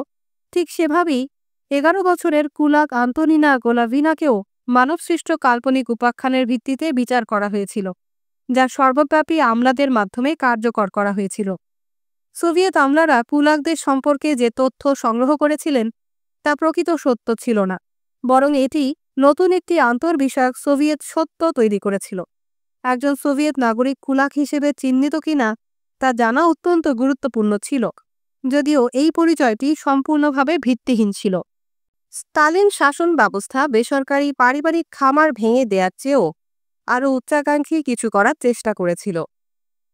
ঠিক সেভাবেই 11 বছরের কুলাক আন্তোনিনা গোলাভিনাকেও মানবসৃষ্ট কাল্পনিক উপাখ্যানের ভিত্তিতে বিচার করা হয়েছিল, যা সর্বব্যাপী আমলাদের মাধ্যমে কার্যকর করা হয়েছিল। সোভিয়েত আমলারা কুলাকদের সম্পর্কে যে তথ্য সংগ্রহ করেছিলেন তা প্রকৃত সত্য ছিল না, বরং এটি নতুন একটি আন্তর্বিষয়ক সোভিয়েত সত্য তৈরি করেছিল। একজন সোভিয়েত নাগরিক কুলাক হিসেবে চিহ্নিত কিনা তা জানা অত্যন্ত গুরুত্বপূর্ণ ছিল, যদিও এই পরিচয়টি সম্পূর্ণভাবে ভিত্তিহীন ছিল। স্টালিন শাসন ব্যবস্থা বেসরকারি পারিবারিক খামার ভেঙে দেওয়ার চেয়েও আরও উচ্চাকাঙ্ক্ষী কিছু করার চেষ্টা করেছিল।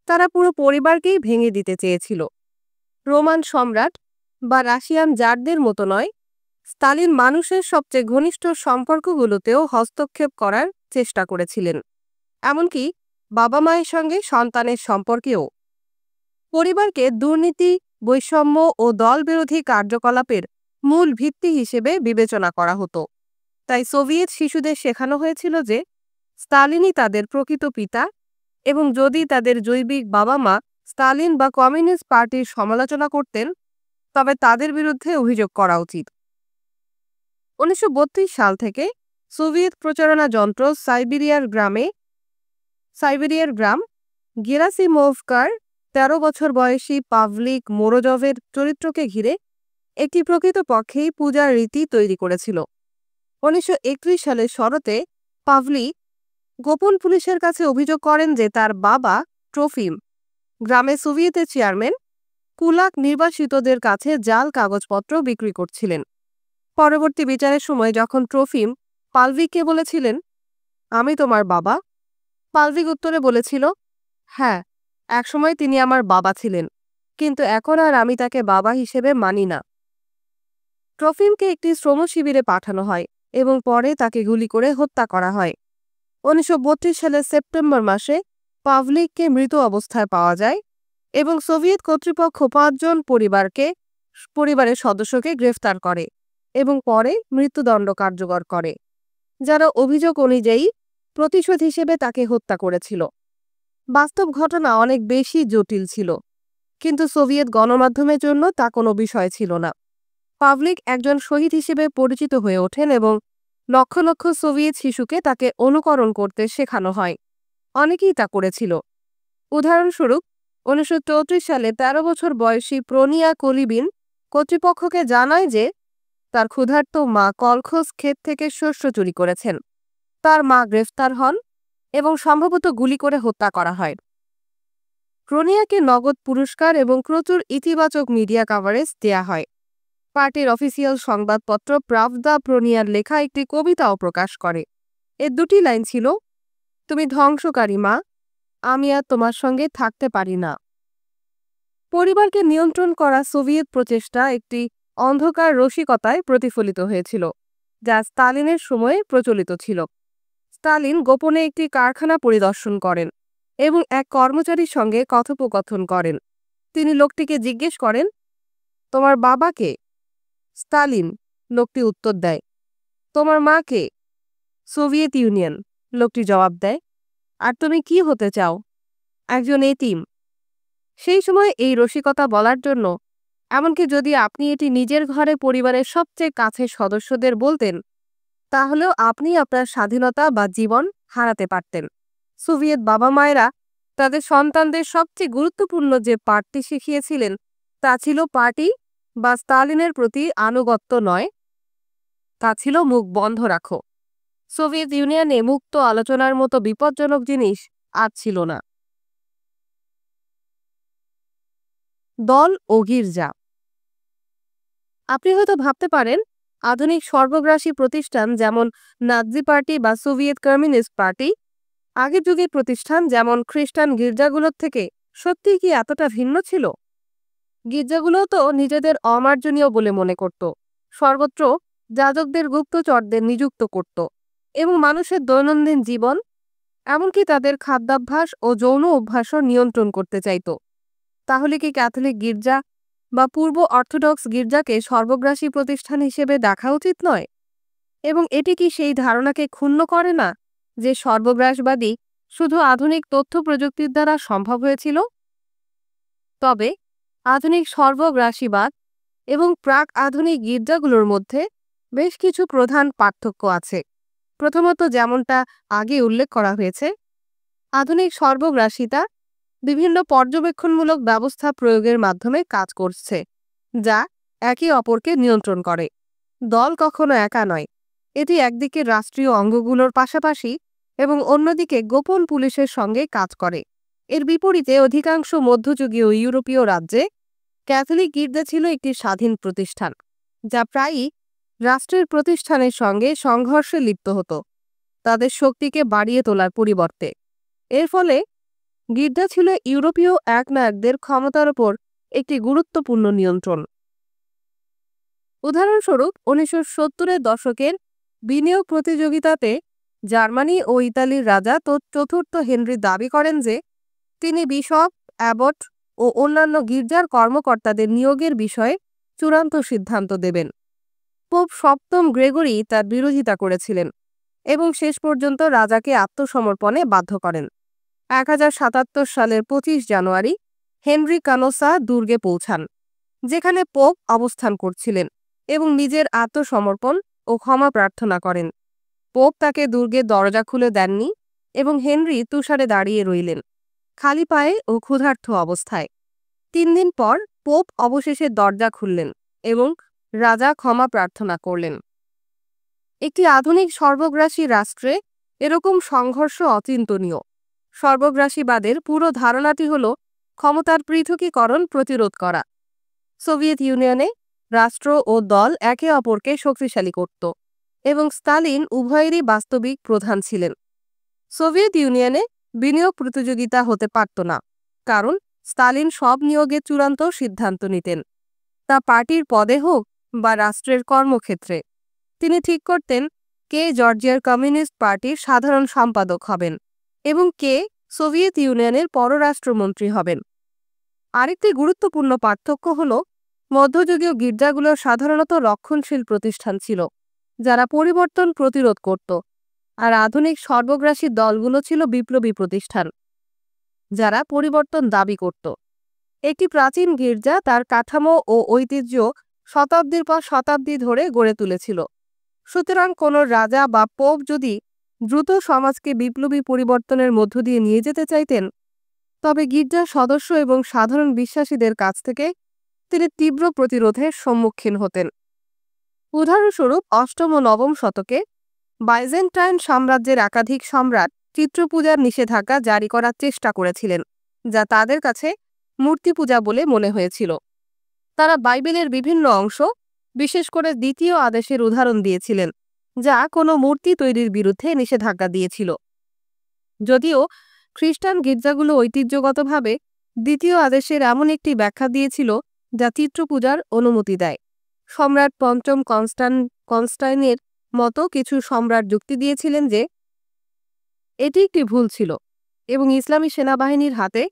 তারা পুরো পরিবারকেই ভেঙে দিতে চেয়েছিল। রোমান সম্রাট বা রাশিয়ান জারদের মতো নয়, স্টালিন মানুষের সবচেয়ে ঘনিষ্ঠ সম্পর্কগুলোতেও হস্তক্ষেপ করার চেষ্টা করেছিলেন। এমনকি বাবা মায়ের সঙ্গে সন্তানের সম্পর্কেও। পরিবারকে দুর্নীতি, বৈষম্য ও দলবিরোধী কার্যকলাপের মূল ভিত্তি হিসেবে বিবেচনা করা হতো। তাই সোভিয়েত শিশুদের শেখানো হয়েছিল যে স্তালিনই তাদের প্রকৃত পিতা, এবং যদি তাদের জৈবিক বাবা মা স্তালিন বা কমিউনিস্ট পার্টির সমালোচনা করতেন, তবে তাদের বিরুদ্ধে অভিযোগ করা উচিত। 1932 সাল থেকে সোভিয়েত প্রচারণা যন্ত্র সাইবেরিয়ার গ্রাম গেরাসিমোভকার 13 বছর বয়সী পাভলিক মোরোজভের চরিত্রকে ঘিরে একটি প্রকৃতপক্ষেই পূজার রীতি তৈরি করেছিল। 1931 সালের শরতে পাভলিক গোপন পুলিশের কাছে অভিযোগ করেন যে তার বাবা ট্রফিম গ্রামে সোভিয়েতের চেয়ারম্যান কুলাক নির্বাসিতদের কাছে জাল কাগজপত্র বিক্রি করছিলেন। পরবর্তী বিচারের সময় যখন ট্রফিম পালভিককে বলেছিলেন, আমি তোমার বাবা, পালভিক উত্তরে বলেছিল, হ্যাঁ, একসময় তিনি আমার বাবা ছিলেন, কিন্তু এখন আর আমি তাকে বাবা হিসেবে মানি না। ট্রফিমকে একটি শ্রম শিবিরে পাঠানো হয় এবং পরে তাকে গুলি করে হত্যা করা হয়। 1932 সালের সেপ্টেম্বর মাসে পাভলিককে মৃত অবস্থায় পাওয়া যায় এবং সোভিয়েত কর্তৃপক্ষ 5 জন পরিবারের সদস্যকে গ্রেফতার করে এবং পরে মৃত্যুদণ্ড কার্যকর করে, যারা অভিযোগ অনুযায়ী প্রতিশোধ হিসেবে তাকে হত্যা করেছিল। বাস্তব ঘটনা অনেক বেশি জটিল ছিল, কিন্তু সোভিয়েত গণমাধ্যমের জন্য তা কোনো বিষয় ছিল না। পাভলিক একজন শহীদ হিসেবে পরিচিত হয়ে ওঠেন এবং লক্ষ লক্ষ সোভিয়েত শিশুকে তাকে অনুকরণ করতে শেখানো হয়। অনেকেই তা করেছিল। উদাহরণস্বরূপ 1934 সালে 13 বছর বয়সী প্রনিয়া কোলিবিন কর্তৃপক্ষকে জানায় যে তার ক্ষুধার্ত মা কলখোজ ক্ষেত থেকে শস্য চুরি করেছেন। তার মা গ্রেফতার হন এবং সম্ভবত গুলি করে হত্যা করা হয়। প্রনিয়াকে নগদ পুরস্কার এবং প্রচুর ইতিবাচক মিডিয়া কভারেজ দেয়া হয়। পার্টির অফিসিয়াল সংবাদপত্র প্রাভদা প্রনিয়ার লেখা একটি কবিতাও প্রকাশ করে। এর 2টি লাইন ছিল, তুমি ধ্বংসকারী মা, আমি আর তোমার সঙ্গে থাকতে পারি না। পরিবারকে নিয়ন্ত্রণ করা সোভিয়েত প্রচেষ্টা একটি অন্ধকার রসিকতায় প্রতিফলিত হয়েছিল, যা স্তালিনের সময়ে প্রচলিত ছিল। স্তালিন গোপনে একটি কারখানা পরিদর্শন করেন এবং এক কর্মচারীর সঙ্গে কথোপকথন করেন। তিনি লোকটিকে জিজ্ঞেস করেন, তোমার বাবা কে? স্তালিন, লোকটি উত্তর দেয়। তোমার মা কে? সোভিয়েত ইউনিয়ন, লোকটি জবাব দেয়। আর তুমি কি হতে চাও? একজন এতিম। সেই সময় এই রসিকতা বলার জন্য, এমনকি যদি আপনি এটি নিজের ঘরে পরিবারের সবচেয়ে কাছের সদস্যদের বলতেন, তাহলেও আপনি আপনার স্বাধীনতা বা জীবন হারাতে পারতেন। সোভিয়েত বাবা মায়েরা তাদের সন্তানদের সবচেয়ে গুরুত্বপূর্ণ যে পাঠটি শিখিয়েছিলেন তা ছিল পার্টি বা স্তালিনের প্রতি আনুগত্য নয়, তা ছিল মুখ বন্ধ রাখো। সোভিয়েত ইউনিয়নে মুক্ত আলোচনার মতো বিপজ্জনক জিনিস আর ছিল না। দল ও গির্জা। আপনি হয়তো ভাবতে পারেন, আধুনিক সর্বগ্রাসী প্রতিষ্ঠান যেমন নাৎজি পার্টি বা সোভিয়েত কমিউনিস্ট পার্টি আগের যুগের প্রতিষ্ঠান যেমন খ্রিস্টান গির্জাগুলোর থেকে সত্যিই কি এতটা ভিন্ন ছিল? গির্জাগুলো তো নিজেদের অমার্জনীয় বলে মনে করত, সর্বত্র যাজকদের গুপ্তচরদের নিযুক্ত করত এবং মানুষের দৈনন্দিন জীবন, এমনকি তাদের খাদ্যাভ্যাস ও যৌন অভ্যাসও নিয়ন্ত্রণ করতে চাইত। তাহলে কি ক্যাথলিক গির্জা বা পূর্ব অর্থোডক্স গির্জাকে সর্বগ্রাসী প্রতিষ্ঠান হিসেবে দেখা উচিত নয়? এবং এটি কি সেই ধারণাকে ক্ষুণ্ণ করে না যে সর্বগ্রাসবাদী শুধু আধুনিক তথ্য প্রযুক্তির দ্বারা সম্ভব হয়েছিল? তবে আধুনিক সর্বগ্রাসীবাদ এবং প্রাক আধুনিক গির্জাগুলোর মধ্যে বেশ কিছু প্রধান পার্থক্য আছে। প্রথমত, যেমনটা আগে উল্লেখ করা হয়েছে, আধুনিক সর্বগ্রাসিতা বিভিন্ন পর্যবেক্ষণমূলক ব্যবস্থা প্রয়োগের মাধ্যমে কাজ করছে, যা একে অপরকে নিয়ন্ত্রণ করে। দল কখনো একা নয়, এটি একদিকে রাষ্ট্রীয় অঙ্গগুলোর পাশাপাশি এবং অন্যদিকে গোপন পুলিশের সঙ্গে কাজ করে। এর বিপরীতে অধিকাংশ মধ্যযুগীয় ইউরোপীয় রাজ্যে ক্যাথলিক গির্জা ছিল একটি স্বাধীন প্রতিষ্ঠান, যা প্রায়ই রাষ্ট্রের প্রতিষ্ঠানের সঙ্গে সংঘর্ষে লিপ্ত হতো তাদের শক্তিকে বাড়িয়ে তোলার পরিবর্তে। এর ফলে গির্জা ছিল ইউরোপীয় একনায়কদের ক্ষমতার ওপর একটি গুরুত্বপূর্ণ নিয়ন্ত্রণ। উদাহরণস্বরূপ 1970-এর দশকের বিনিয়োগ প্রতিযোগিতাতে জার্মানি ও ইতালির রাজা চতুর্থ হেনরি দাবি করেন যে তিনি বিশপ, অ্যাবট ও অন্যান্য গির্জার কর্মকর্তাদের নিয়োগের বিষয়ে চূড়ান্ত সিদ্ধান্ত দেবেন। পোপ সপ্তম গ্রেগরি তার বিরোধিতা করেছিলেন এবং শেষ পর্যন্ত রাজাকে আত্মসমর্পণে বাধ্য করেন। 1077 সালের 25 জানুয়ারি হেনরি কানোসা দুর্গে পৌঁছান, যেখানে পোপ অবস্থান করছিলেন, এবং নিজের আত্মসমর্পণ ও ক্ষমা প্রার্থনা করেন। পোপ তাকে দুর্গের দরজা খুলে দেননি এবং হেনরি তুষারে দাঁড়িয়ে রইলেন, খালি পায়ে ও ক্ষুধার্ত অবস্থায়। 3 দিন পর পোপ অবশেষে দরজা খুললেন এবং রাজা ক্ষমা প্রার্থনা করলেন। একটি আধুনিক সর্বগ্রাসী রাষ্ট্রে এরকম সংঘর্ষ অচিন্তনীয়। সর্বগ্রাসীবাদের পুরো ধারণাটি হল ক্ষমতার পৃথকীকরণ প্রতিরোধ করা। সোভিয়েত ইউনিয়নে রাষ্ট্র ও দল একে অপরকে শক্তিশালী করত এবং স্তালিন উভয়েরই বাস্তবিক প্রধান ছিলেন। সোভিয়েত ইউনিয়নে বিনিয়োগ প্রতিযোগিতা হতে পারত না, কারণ স্তালিন সব নিয়োগের চূড়ান্ত সিদ্ধান্ত নিতেন, তা পার্টির পদে হোক বা রাষ্ট্রের কর্মক্ষেত্রে। তিনি ঠিক করতেন কে জর্জিয়ার কমিউনিস্ট পার্টির সাধারণ সম্পাদক হবেন এবং কে সোভিয়েত ইউনিয়নের পররাষ্ট্রমন্ত্রী হবেন। আরেকটি গুরুত্বপূর্ণ পার্থক্য হল মধ্যযুগীয় গির্জাগুলো সাধারণত রক্ষণশীল প্রতিষ্ঠান ছিল, যারা পরিবর্তন প্রতিরোধ করত, আর আধুনিক সর্বগ্রাসী দলগুলো ছিল বিপ্লবী প্রতিষ্ঠান, যারা পরিবর্তন দাবি করত। একটি প্রাচীন গির্জা তার কাঠামো ও ঐতিহ্য শতাব্দীর পর শতাব্দী ধরে গড়ে তুলেছিল। সুতরাং কোনো রাজা বা পোপ যদি দ্রুত সমাজকে বিপ্লবী পরিবর্তনের মধ্য দিয়ে নিয়ে যেতে চাইতেন, তবে গির্জার সদস্য এবং সাধারণ বিশ্বাসীদের কাছ থেকে তিনি তীব্র প্রতিরোধের সম্মুখীন হতেন। উদাহরণস্বরূপ 8ম ও 9ম শতকে বাইজেন্টাইন সাম্রাজ্যের একাধিক সম্রাট চিত্রপূজার নিষেধাজ্ঞা জারি করার চেষ্টা করেছিলেন, যা তাদের কাছে মূর্তি পূজা বলে মনে হয়েছিল। তারা বাইবেলের বিভিন্ন অংশ, বিশেষ করে দ্বিতীয় আদেশের উদাহরণ দিয়েছিলেন, যা কোনো মূর্তি তৈরির বিরুদ্ধে নিষেধাজ্ঞা দিয়েছিল। যদিও খ্রিস্টান গির্জাগুলো ঐতিহ্যগতভাবে দ্বিতীয় আদেশের এমন একটি ব্যাখ্যা দিয়েছিল যা চিত্রপূজার অনুমতি দেয়। সম্রাট পঞ্চম কনস্টাইনের মতো কিছু সম্রাট যুক্তি দিয়েছিলেন যে এটি একটি ভুল ছিল এবং ইসলামী সেনাবাহিনীর হাতে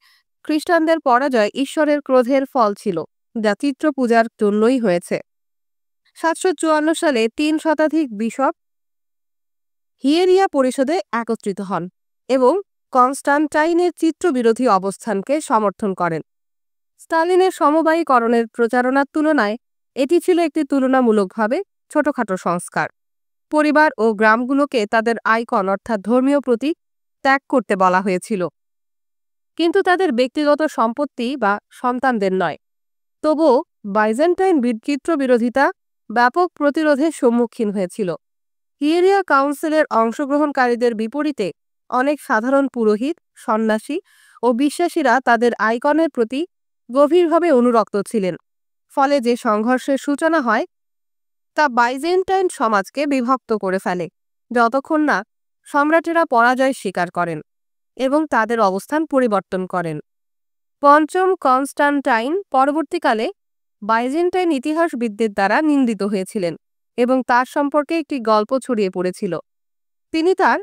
খ্রিস্টানদের পরাজয় ঈশ্বরের ক্রোধের ফল ছিল, যা চিত্রপূজার জন্যই হয়েছে। 754 সালে 3 শতাধিক বিশপ হিয়েরিয়া পরিষদে একত্রিত হন এবং কনস্টান্টাইনের চিত্রবিরোধী অবস্থানকে সমর্থন করেন। স্তালিনের সমবায়ীকরণের প্রচারণার তুলনায় এটি ছিল একটি তুলনামূলকভাবে ছোটখাটো সংস্কার। পরিবার ও গ্রামগুলোকে তাদের আইকন অর্থাৎ ধর্মীয় প্রতীক ত্যাগ করতে বলা হয়েছিল, কিন্তু তাদের ব্যক্তিগত সম্পত্তি বা সন্তানদের নয়। তবুও বাইজেন্টাইন চিত্রবিরোধিতা ব্যাপক প্রতিরোধের সম্মুখীন হয়েছিল। হিয়েরিয়া কাউন্সিলের অংশগ্রহণকারীদের বিপরীতে অনেক সাধারণ পুরোহিত, সন্ন্যাসী ও বিশ্বাসীরা তাদের আইকনের প্রতি গভীরভাবে অনুরক্ত ছিলেন। ফলে যে সংঘর্ষের সূচনা হয় তা বাইজেন্টাইন সমাজকে বিভক্ত করে ফেলে, যতক্ষণ না সম্রাটেরা পরাজয় স্বীকার করেন এবং তাদের অবস্থান পরিবর্তন করেন। পঞ্চম কনস্টান্টাইন পরবর্তীকালে বাইজেন্টাইন ইতিহাসবিদদের দ্বারা নিন্দিত হয়েছিলেন এবং তার সম্পর্কে একটি গল্প ছড়িয়ে পড়েছিল। তিনি তার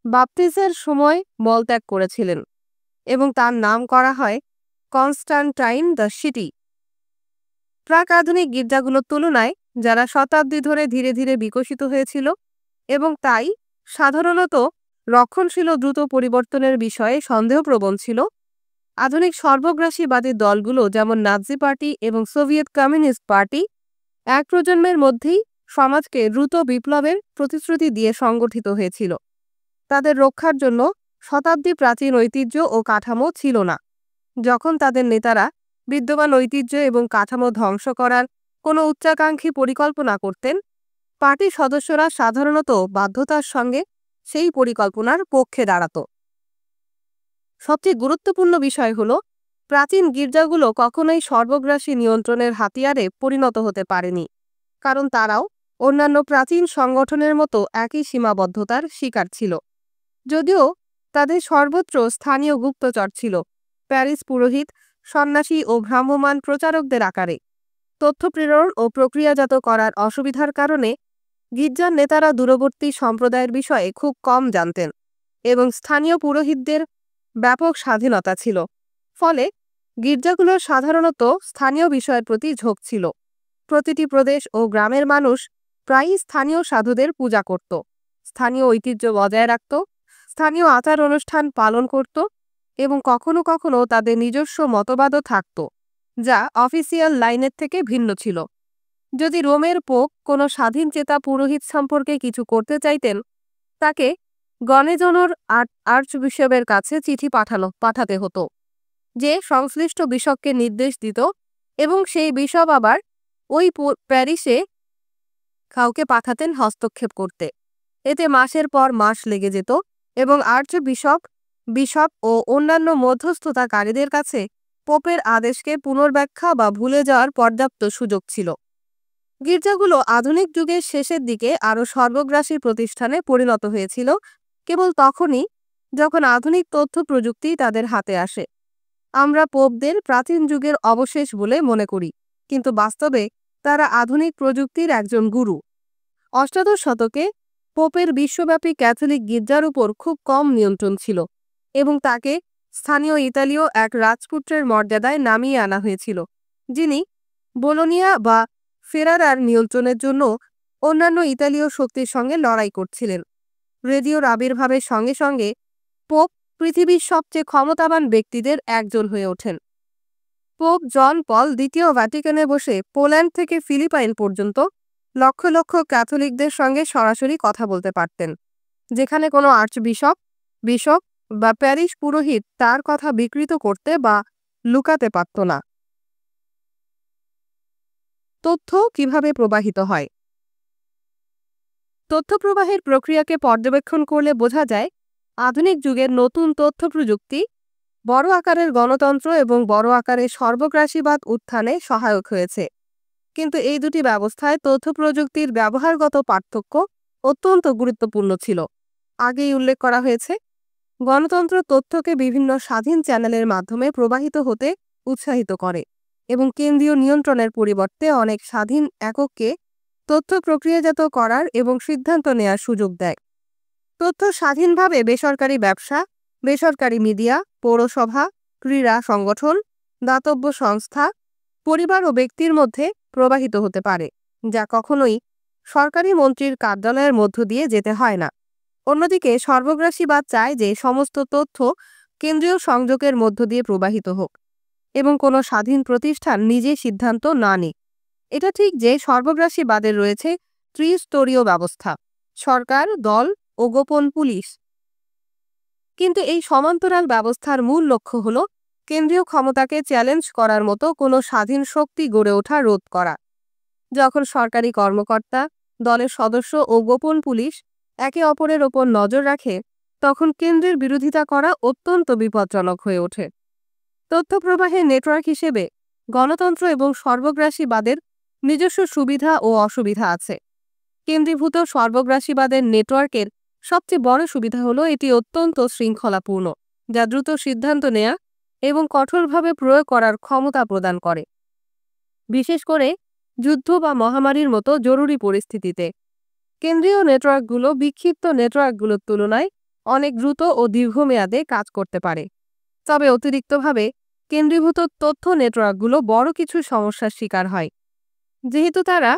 বাপ্তিসের সময় মলত্যাগ করেছিলেন এবং তার নাম করা হয় কনস্টান্টাইন দ্য সিটি। প্রাক আধুনিক গির্জাগুলোর তুলনায়, যারা শতাব্দী ধরে ধীরে ধীরে বিকশিত হয়েছিল এবং তাই সাধারণত রক্ষণশীল ও দ্রুত পরিবর্তনের বিষয়ে সন্দেহপ্রবণ ছিল, আধুনিক সর্বগ্রাসীবাদী দলগুলো যেমন নাৎসি পার্টি এবং সোভিয়েত কমিউনিস্ট পার্টি এক প্রজন্মের মধ্যেই সমাজকে দ্রুত বিপ্লবের প্রতিশ্রুতি দিয়ে সংগঠিত হয়েছিল। তাদের রক্ষার জন্য শতাব্দী প্রাচীন ঐতিহ্য ও কাঠামো ছিল না। যখন তাদের নেতারা বিদ্যমান ঐতিহ্য এবং কাঠামো ধ্বংস করার কোনো উচ্চাকাঙ্ক্ষী পরিকল্পনা করতেন, পার্টির সদস্যরা সাধারণত বাধ্যতার সঙ্গে সেই পরিকল্পনার পক্ষে দাঁড়াত। সবচেয়ে গুরুত্বপূর্ণ বিষয় হল, প্রাচীন গির্জাগুলো কখনোই সর্বগ্রাসী নিয়ন্ত্রণের হাতিয়ারে পরিণত হতে পারেনি, কারণ তারাও অন্যান্য প্রাচীন সংগঠনের মতো একই সীমাবদ্ধতার শিকার ছিল। যদিও তাদের সর্বত্র স্থানীয় গুপ্তচর ছিল, প্যারিস পুরোহিত, সন্ন্যাসী ও ভ্রাম্যমাণ প্রচারকদের আকারে। তথ্য প্রেরণ ও প্রক্রিয়াজাত করার অসুবিধার কারণে গির্জার নেতারা দূরবর্তী সম্প্রদায়ের বিষয়ে খুব কম জানতেন এবং স্থানীয় পুরোহিতদের ব্যাপক স্বাধীনতা ছিল। ফলে গির্জাগুলোর সাধারণত স্থানীয় বিষয়ের প্রতি ঝোঁক ছিল। প্রতিটি প্রদেশ ও গ্রামের মানুষ প্রায়ই স্থানীয় সাধুদের পূজা করত, স্থানীয় ঐতিহ্য বজায় রাখত, স্থানীয় আচার অনুষ্ঠান পালন করত এবং কখনো কখনো তাদের নিজস্ব মতবাদও থাকত, যা অফিসিয়াল লাইনের থেকে ভিন্ন ছিল। যদি রোমের পোপ কোনো স্বাধীনচেতা পুরোহিত সম্পর্কে কিছু করতে চাইতেন, তাকে গণেজনর আর্চবিশপের কাছে চিঠি পাঠাতে হতো, যে সংশ্লিষ্ট বিশপকে নির্দেশ দিত এবং সেই বিশপ আবার ওই প্যারিসে কাউকে পাঠাতেন হস্তক্ষেপ করতে। এতে মাসের পর মাস লেগে যেত এবং বিশপ ও অন্যান্য মধ্যস্থতাকারীদের কাছে পোপের আদেশকে পুনর্ব্যাখ্যা বা ভুলে যাওয়ার পর্যাপ্ত সুযোগ ছিল। গির্জাগুলো আধুনিক যুগের শেষের দিকে আরও সর্বগ্রাসী প্রতিষ্ঠানে পরিণত হয়েছিল কেবল তখনই যখন আধুনিক তথ্য প্রযুক্তি তাদের হাতে আসে। আমরা পোপদের প্রাচীন যুগের অবশেষ বলে মনে করি, কিন্তু বাস্তবে তারা আধুনিক প্রযুক্তির একজন গুরু। অষ্টাদশ শতকে পোপের বিশ্বব্যাপী ক্যাথলিক গির্জার উপর খুব কম নিয়ন্ত্রণ ছিল এবং তাকে স্থানীয় ইতালীয় এক রাজপুত্রের মর্যাদায় নামিয়ে আনা হয়েছিল, যিনি বোলোনিয়া বা ফেরারার নিয়ন্ত্রণের জন্য অন্যান্য ইতালীয় শক্তির সঙ্গে লড়াই করছিলেন। রেডিওর আবির্ভাবের সঙ্গে সঙ্গে পোপ পৃথিবীর সবচেয়ে ক্ষমতাবান ব্যক্তিদের একজন হয়ে ওঠেন। পোপ জন পল দ্বিতীয় ভ্যাটিকানে বসে পোল্যান্ড থেকে ফিলিপাইন পর্যন্ত লক্ষ লক্ষ ক্যাথলিকদের সঙ্গে সরাসরি কথা বলতে পারতেন, যেখানে কোনো বিশপ বা প্যারিশ পুরোহিত তার কথা বিকৃত করতে বা লুকাতে পারত না। তথ্য কিভাবে প্রবাহিত হয়? তথ্য প্রবাহের প্রক্রিয়াকে পর্যবেক্ষণ করলে বোঝা যায় আধুনিক যুগের নতুন তথ্য প্রযুক্তি বড় আকারের গণতন্ত্র এবং বড় আকারের সর্বগ্রাসীবাদ উত্থানে সহায়ক হয়েছে। কিন্তু এই দুটি ব্যবস্থায় তথ্য প্রযুক্তির ব্যবহারগত পার্থক্য অত্যন্ত গুরুত্বপূর্ণ ছিল। আগেই উল্লেখ করা হয়েছে, গণতন্ত্র তথ্যকে বিভিন্ন স্বাধীন চ্যানেলের মাধ্যমে প্রবাহিত হতে উৎসাহিত করে এবং কেন্দ্রীয় নিয়ন্ত্রণের পরিবর্তে অনেক স্বাধীন একককে তথ্য প্রক্রিয়াজাত করার এবং সিদ্ধান্ত নেয়ার সুযোগ দেয়। তথ্য স্বাধীনভাবে বেসরকারি ব্যবসা, বেসরকারি মিডিয়া, পৌরসভা, ক্রীড়া সংগঠন, দাতব্য সংস্থা, পরিবার ও ব্যক্তির মধ্যে প্রবাহিত হতে পারে, যা কখনোই সরকারি মন্ত্রীর কার্যালয়ের মধ্য দিয়ে যেতে হয় না। অন্যদিকে সর্বগ্রাসীবাদ চায় যে সমস্ত তথ্য কেন্দ্রীয় সংযোগের মধ্য দিয়ে প্রবাহিত হোক এবং কোনো স্বাধীন প্রতিষ্ঠান নিজে সিদ্ধান্ত না নিক। এটা ঠিক যে সর্বগ্রাসীবাদের রয়েছে ত্রিস্তরীয় ব্যবস্থা: সরকার, দল ও গোপন পুলিশ। কিন্তু এই সমান্তরাল ব্যবস্থার মূল লক্ষ্য হল কেন্দ্রীয় ক্ষমতাকে চ্যালেঞ্জ করার মতো কোনো স্বাধীন শক্তি গড়ে ওঠা রোধ করা। যখন সরকারি কর্মকর্তা, দলের সদস্য ও গোপন পুলিশ একে অপরের ওপর নজর রাখে, তখন কেন্দ্রের বিরোধিতা করা অত্যন্ত বিপজ্জনক হয়ে ওঠে। তথ্য প্রবাহের নেটওয়ার্ক হিসেবে গণতন্ত্র এবং সর্বগ্রাসীবাদের নিজস্ব সুবিধা ও অসুবিধা আছে। কেন্দ্রীভূত সর্বগ্রাসীবাদের নেটওয়ার্কের সবচেয়ে বড় সুবিধা হলো এটি অত্যন্ত শৃঙ্খলাপূর্ণ, যা দ্রুত সিদ্ধান্ত নেয়া এবং কঠোরভাবে প্রয়োগ করার ক্ষমতা প্রদান করে, বিশেষ করে যুদ্ধ বা মহামারীর মতো জরুরি পরিস্থিতিতে। কেন্দ্রীয় নেটওয়ার্কগুলো বিক্ষিপ্ত নেটওয়ার্কগুলোর তুলনায় অনেক দ্রুত ও দীর্ঘমেয়াদে কাজ করতে পারে। তবে অতিরিক্তভাবে কেন্দ্রীভূত তথ্য নেটওয়ার্কগুলো বড় কিছু সমস্যার শিকার হয়। যেহেতু তারা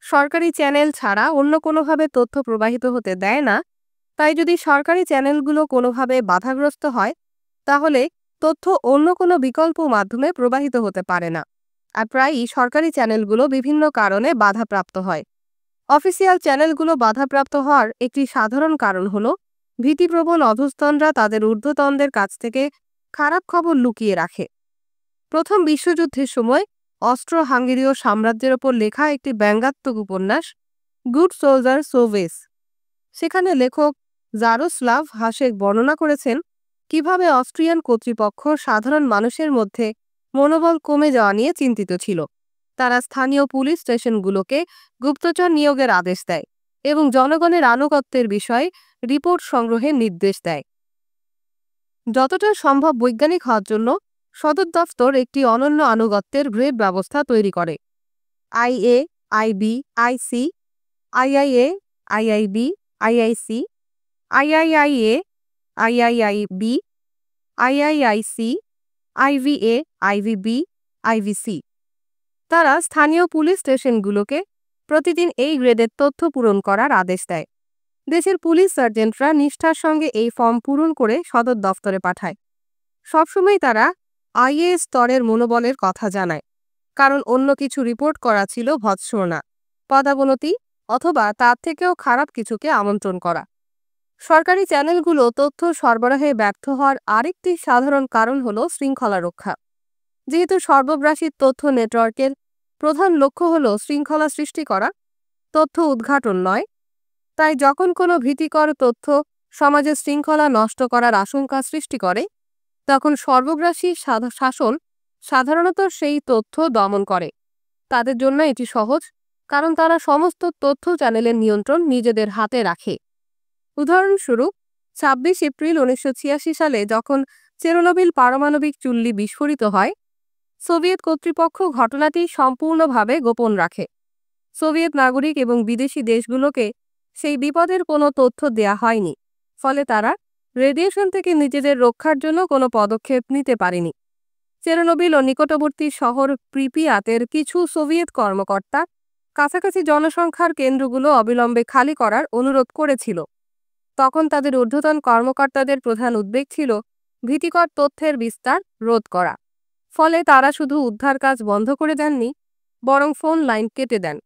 সরকারি চ্যানেল ছাড়া অন্য কোনোভাবে তথ্য প্রবাহিত হতে দেয় না, তাই যদি সরকারি চ্যানেলগুলো কোনোভাবে বাধাগ্রস্ত হয়, তাহলে তথ্য অন্য কোনো বিকল্প মাধ্যমে প্রবাহিত হতে পারে না। আর প্রায়ই সরকারি চ্যানেলগুলো বিভিন্ন কারণে বাধাপ্রাপ্ত হয়। অফিসিয়াল চ্যানেলগুলো বাধাপ্রাপ্ত হওয়ার একটি সাধারণ কারণ হল ভীতিপ্রবণ অধস্তনরা তাদের ঊর্ধ্বতনদের কাছ থেকে খারাপ খবর লুকিয়ে রাখে। প্রথম বিশ্বযুদ্ধের সময় অস্ট্রো-হাঙ্গেরীয় সাম্রাজ্যের ওপর লেখা একটি ব্যঙ্গাত্মক উপন্যাস গুড সোলজার সোভেস, সেখানে লেখক জারোস্লাভ হাসেক বর্ণনা করেছেন কিভাবে অস্ট্রিয়ান কর্তৃপক্ষ সাধারণ মানুষের মধ্যে মনোবল কমে যাওয়া নিয়ে চিন্তিত ছিল। তারা স্থানীয় পুলিশ স্টেশনগুলোকে গুপ্তচর নিয়োগের আদেশ দেয় এবং জনগণের আনুগত্যের বিষয়ে রিপোর্ট সংগ্রহের নির্দেশ দেয়। যতটা সম্ভব বৈজ্ঞানিক হওয়ার জন্য সদর দফতর একটি অনন্য আনুগত্যের গ্রেড ব্যবস্থা তৈরি করে। IA, IB, IC, IIA IIB, IIC, IIIA, IIIB, IIIC, IVA, IVB, IVC. তারা স্থানীয় পুলিশ স্টেশনগুলোকে প্রতিদিন এই গ্রেডের তথ্য পূরণ করার আদেশ দেয়। দেশের পুলিশ সার্জেন্টরা নিষ্ঠার সঙ্গে এই ফর্ম পূরণ করে সদর দফতরে পাঠায়। সবসময় তারা আইএএস স্তরের মনোবলের কথা জানায়, কারণ অন্য কিছু রিপোর্ট করা ছিল ভৎসনা, পদাবনতি অথবা তার থেকেও খারাপ কিছুকে আমন্ত্রণ করা। সরকারি চ্যানেলগুলো তথ্য সরবরাহে ব্যর্থ হওয়ার আরেকটি সাধারণ কারণ হল শৃঙ্খলা রক্ষা। যেহেতু সর্বগ্রাসী তথ্য নেটওয়ার্কের প্রধান লক্ষ্য হল শৃঙ্খলা সৃষ্টি করা, তথ্য উদ্ঘাটন নয়, তাই যখন কোনো ভীতিকর তথ্য সমাজের শৃঙ্খলা নষ্ট করার আশঙ্কা সৃষ্টি করে, তখন সর্বগ্রাসী শাসন সাধারণত সেই তথ্য দমন করে। তাদের জন্য এটি সহজ, কারণ তারা সমস্ত তথ্য চ্যানেলের নিয়ন্ত্রণ নিজেদের হাতে রাখে। উদাহরণস্বরূপ ২৬ এপ্রিল ১৯৮৬ সালে যখন চেরনোবিল পারমাণবিক চুল্লি বিস্ফোরিত হয়, সোভিয়েত কর্তৃপক্ষ ঘটনাটি সম্পূর্ণভাবে গোপন রাখে। সোভিয়েত নাগরিক এবং বিদেশি দেশগুলোকে সেই বিপদের কোনো তথ্য দেয়া হয়নি, ফলে তারা রেডিয়েশন থেকে নিজেদের রক্ষার জন্য কোনো পদক্ষেপ নিতে পারেনি। চেরনোবিল ও নিকটবর্তী শহর প্রিপিয়াতের কিছু সোভিয়েত কর্মকর্তা কাছাকাছি জনসংখ্যার কেন্দ্রগুলো অবিলম্বে খালি করার অনুরোধ করেছিল। তখন তাদের ঊর্ধ্বতন কর্মকর্তাদের প্রধান উদ্বেগ ছিল ভীতিকর তথ্যের বিস্তার রোধ করা। ফলে তারা শুধু উদ্ধার কাজ বন্ধ করে দেননি, বরং ফোন লাইন কেটে দেন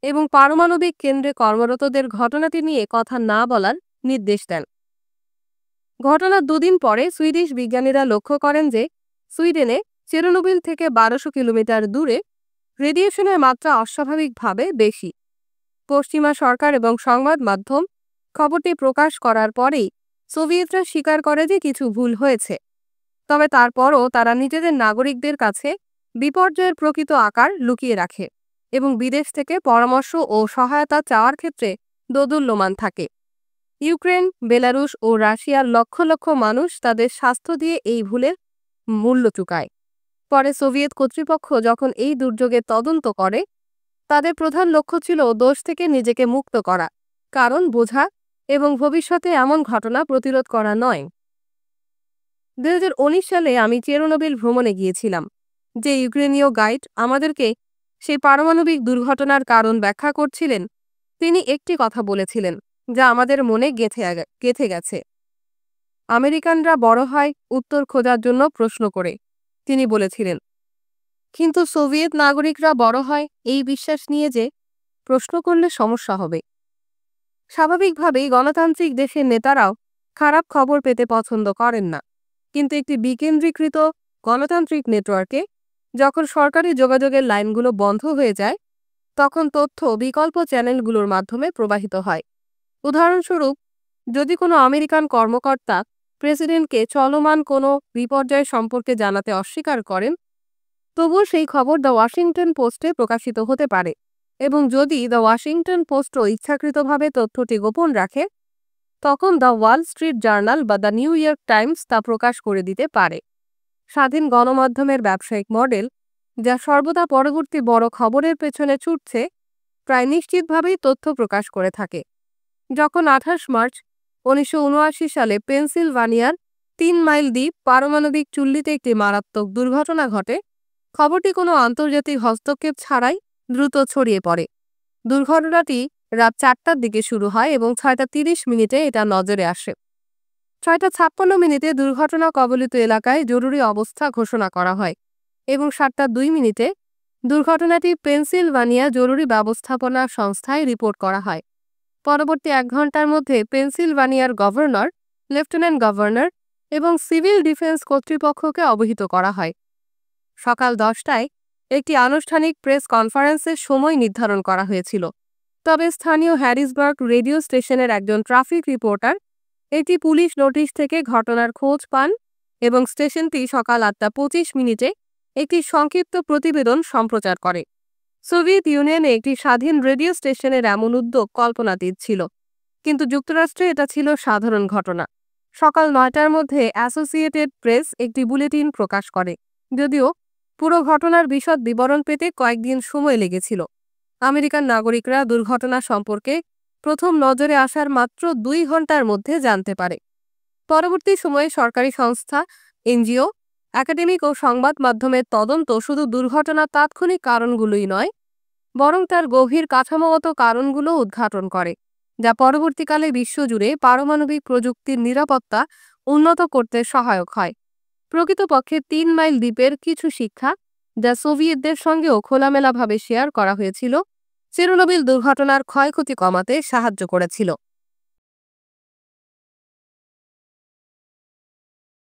এবং পারমাণবিক কেন্দ্রে কর্মরতদের ঘটনাটি নিয়ে কথা না বলার নির্দেশ দেন। ঘটনার দুদিন পরে সুইডিশ বিজ্ঞানীরা লক্ষ্য করেন যে সুইডেনে চেরনোবিল থেকে ১২০০ কিলোমিটার দূরে রেডিয়েশনের মাত্রা অস্বাভাবিকভাবে বেশি। পশ্চিমা সরকার এবং সংবাদ মাধ্যম খবরটি প্রকাশ করার পরেই সোভিয়েতরা স্বীকার করে যে কিছু ভুল হয়েছে। তবে তারপরও তারা নিজেদের নাগরিকদের কাছে বিপর্যয়ের প্রকৃত আকার লুকিয়ে রাখে এবং বিদেশ থেকে পরামর্শ ও সহায়তা চাওয়ার ক্ষেত্রে দোদুল্যমান থাকে। ইউক্রেন, বেলারুশ ও রাশিয়ার লক্ষ লক্ষ মানুষ তাদের স্বাস্থ্য দিয়ে এই ভুলের মূল্য চুকায়। পরে সোভিয়েত কর্তৃপক্ষ যখন এই দুর্যোগের তদন্ত করে, তাদের প্রধান লক্ষ্য ছিল দোষ থেকে নিজেকে মুক্ত করা, কারণ বোঝা এবং ভবিষ্যতে এমন ঘটনা প্রতিরোধ করা নয়। ২০১৯ সালে আমি চেরনোবিল ভ্রমণে গিয়েছিলাম। যে ইউক্রেনীয় গাইড আমাদেরকে সেই পারমাণবিক দুর্ঘটনার কারণ ব্যাখ্যা করছিলেন, তিনি একটি কথা বলেছিলেন যা আমাদের মনে গেঁথে গেছে। আমেরিকানরা বড় হয় উত্তর খোঁজার জন্য প্রশ্ন করে, তিনি বলেছিলেন, কিন্তু সোভিয়েত নাগরিকরা বড় হয় এই বিশ্বাস নিয়ে যে প্রশ্ন করলে সমস্যা হবে। স্বাভাবিকভাবেই গণতান্ত্রিক দেশের নেতারাও খারাপ খবর পেতে পছন্দ করেন না, কিন্তু একটি বিকেন্দ্রীকৃত গণতান্ত্রিক নেটওয়ার্কে যখন সরকারি যোগাযোগের লাইনগুলো বন্ধ হয়ে যায়, তখন তথ্য বিকল্প চ্যানেলগুলোর মাধ্যমে প্রবাহিত হয়। উদাহরণস্বরূপ, যদি কোনো আমেরিকান কর্মকর্তা প্রেসিডেন্টকে চলমান কোনো বিপর্যয় সম্পর্কে জানাতে অস্বীকার করেন, তবুও সেই খবর দ্য ওয়াশিংটন পোস্টে প্রকাশিত হতে পারে, এবং যদি দ্য ওয়াশিংটন পোস্টও ইচ্ছাকৃতভাবে তথ্যটি গোপন রাখে, তখন দ্য ওয়াল স্ট্রিট জার্নাল বা দ্য নিউ ইয়র্ক টাইমস তা প্রকাশ করে দিতে পারে। স্বাধীন গণমাধ্যমের ব্যবসায়িক মডেল, যা সর্বদা পরবর্তী বড় খবরের পেছনে ছুটছে, প্রায় নিশ্চিতভাবেই তথ্য প্রকাশ করে থাকে। যখন ২৮ মার্চ ১৯৭৯ সালে পেনসিলভানিয়ার ৩ মাইল দ্বীপ পারমাণবিক চুল্লিতে একটি মারাত্মক দুর্ঘটনা ঘটে, খবরটি কোনো আন্তর্জাতিক হস্তক্ষেপ ছাড়াই দ্রুত ছড়িয়ে পড়ে। দুর্ঘটনাটি রাত ৪টার দিকে শুরু হয় এবং ৬:৩০ এটা নজরে আসে। ৬:৫৬ দুর্ঘটনা কবলিত এলাকায় জরুরি অবস্থা ঘোষণা করা হয় এবং ৭:০২ দুর্ঘটনাটি পেনসিলভানিয়া জরুরি ব্যবস্থাপনা সংস্থায় রিপোর্ট করা হয়। পরবর্তী ১ ঘণ্টার মধ্যে পেনসিলভানিয়ার গভর্নর, লেফটেন্যান্ট গভর্নর এবং সিভিল ডিফেন্স কর্তৃপক্ষকে অবহিত করা হয়। সকাল ১০টায় একটি আনুষ্ঠানিক প্রেস কনফারেন্সের সময় নির্ধারণ করা হয়েছিল, তবে স্থানীয় হ্যারিসবার্গ রেডিও স্টেশনের একজন ট্রাফিক রিপোর্টার একটি পুলিশ নোটিশ থেকে ঘটনার খোঁজ পান এবং স্টেশনটি সকাল ৮:২৫ একটি সংক্ষিপ্ত প্রতিবেদন সম্প্রচার করে। সোভিয়েত ইউনিয়নে একটি স্বাধীন রেডিও স্টেশনের এমন উদ্যোগ কল্পনাতীত ছিল, কিন্তু যুক্তরাষ্ট্রে এটা ছিল সাধারণ ঘটনা। সকাল ৯টার মধ্যে অ্যাসোসিয়েটেড প্রেস একটি বুলেটিন প্রকাশ করে, যদিও পুরো ঘটনার বিশদ বিবরণ পেতে কয়েকদিন সময় লেগেছিল। আমেরিকান নাগরিকরা দুর্ঘটনা সম্পর্কে প্রথম নজরে আসার মাত্র 2 ঘন্টার মধ্যে জানতে পারে। পরবর্তী সময়ে সরকারি সংস্থা, এনজিও, একাডেমিক ও সংবাদ মাধ্যমের তদন্ত শুধু দুর্ঘটনার তাৎক্ষণিক কারণগুলোই নয়, বরং তার গভীর কাঠামোগত কারণগুলো উদ্ঘাটন করে, যা পরবর্তীকালে বিশ্বজুড়ে পারমাণবিক প্রযুক্তির নিরাপত্তা উন্নত করতে সহায়ক হয়। প্রকৃতপক্ষে 3 মাইল দ্বীপের কিছু শিক্ষা, যা সোভিয়েতদের সঙ্গেও খোলামেলাভাবে শেয়ার করা হয়েছিল, চেরনোবিল দুর্ঘটনার ক্ষয়ক্ষতি কমাতে সাহায্য করেছিল।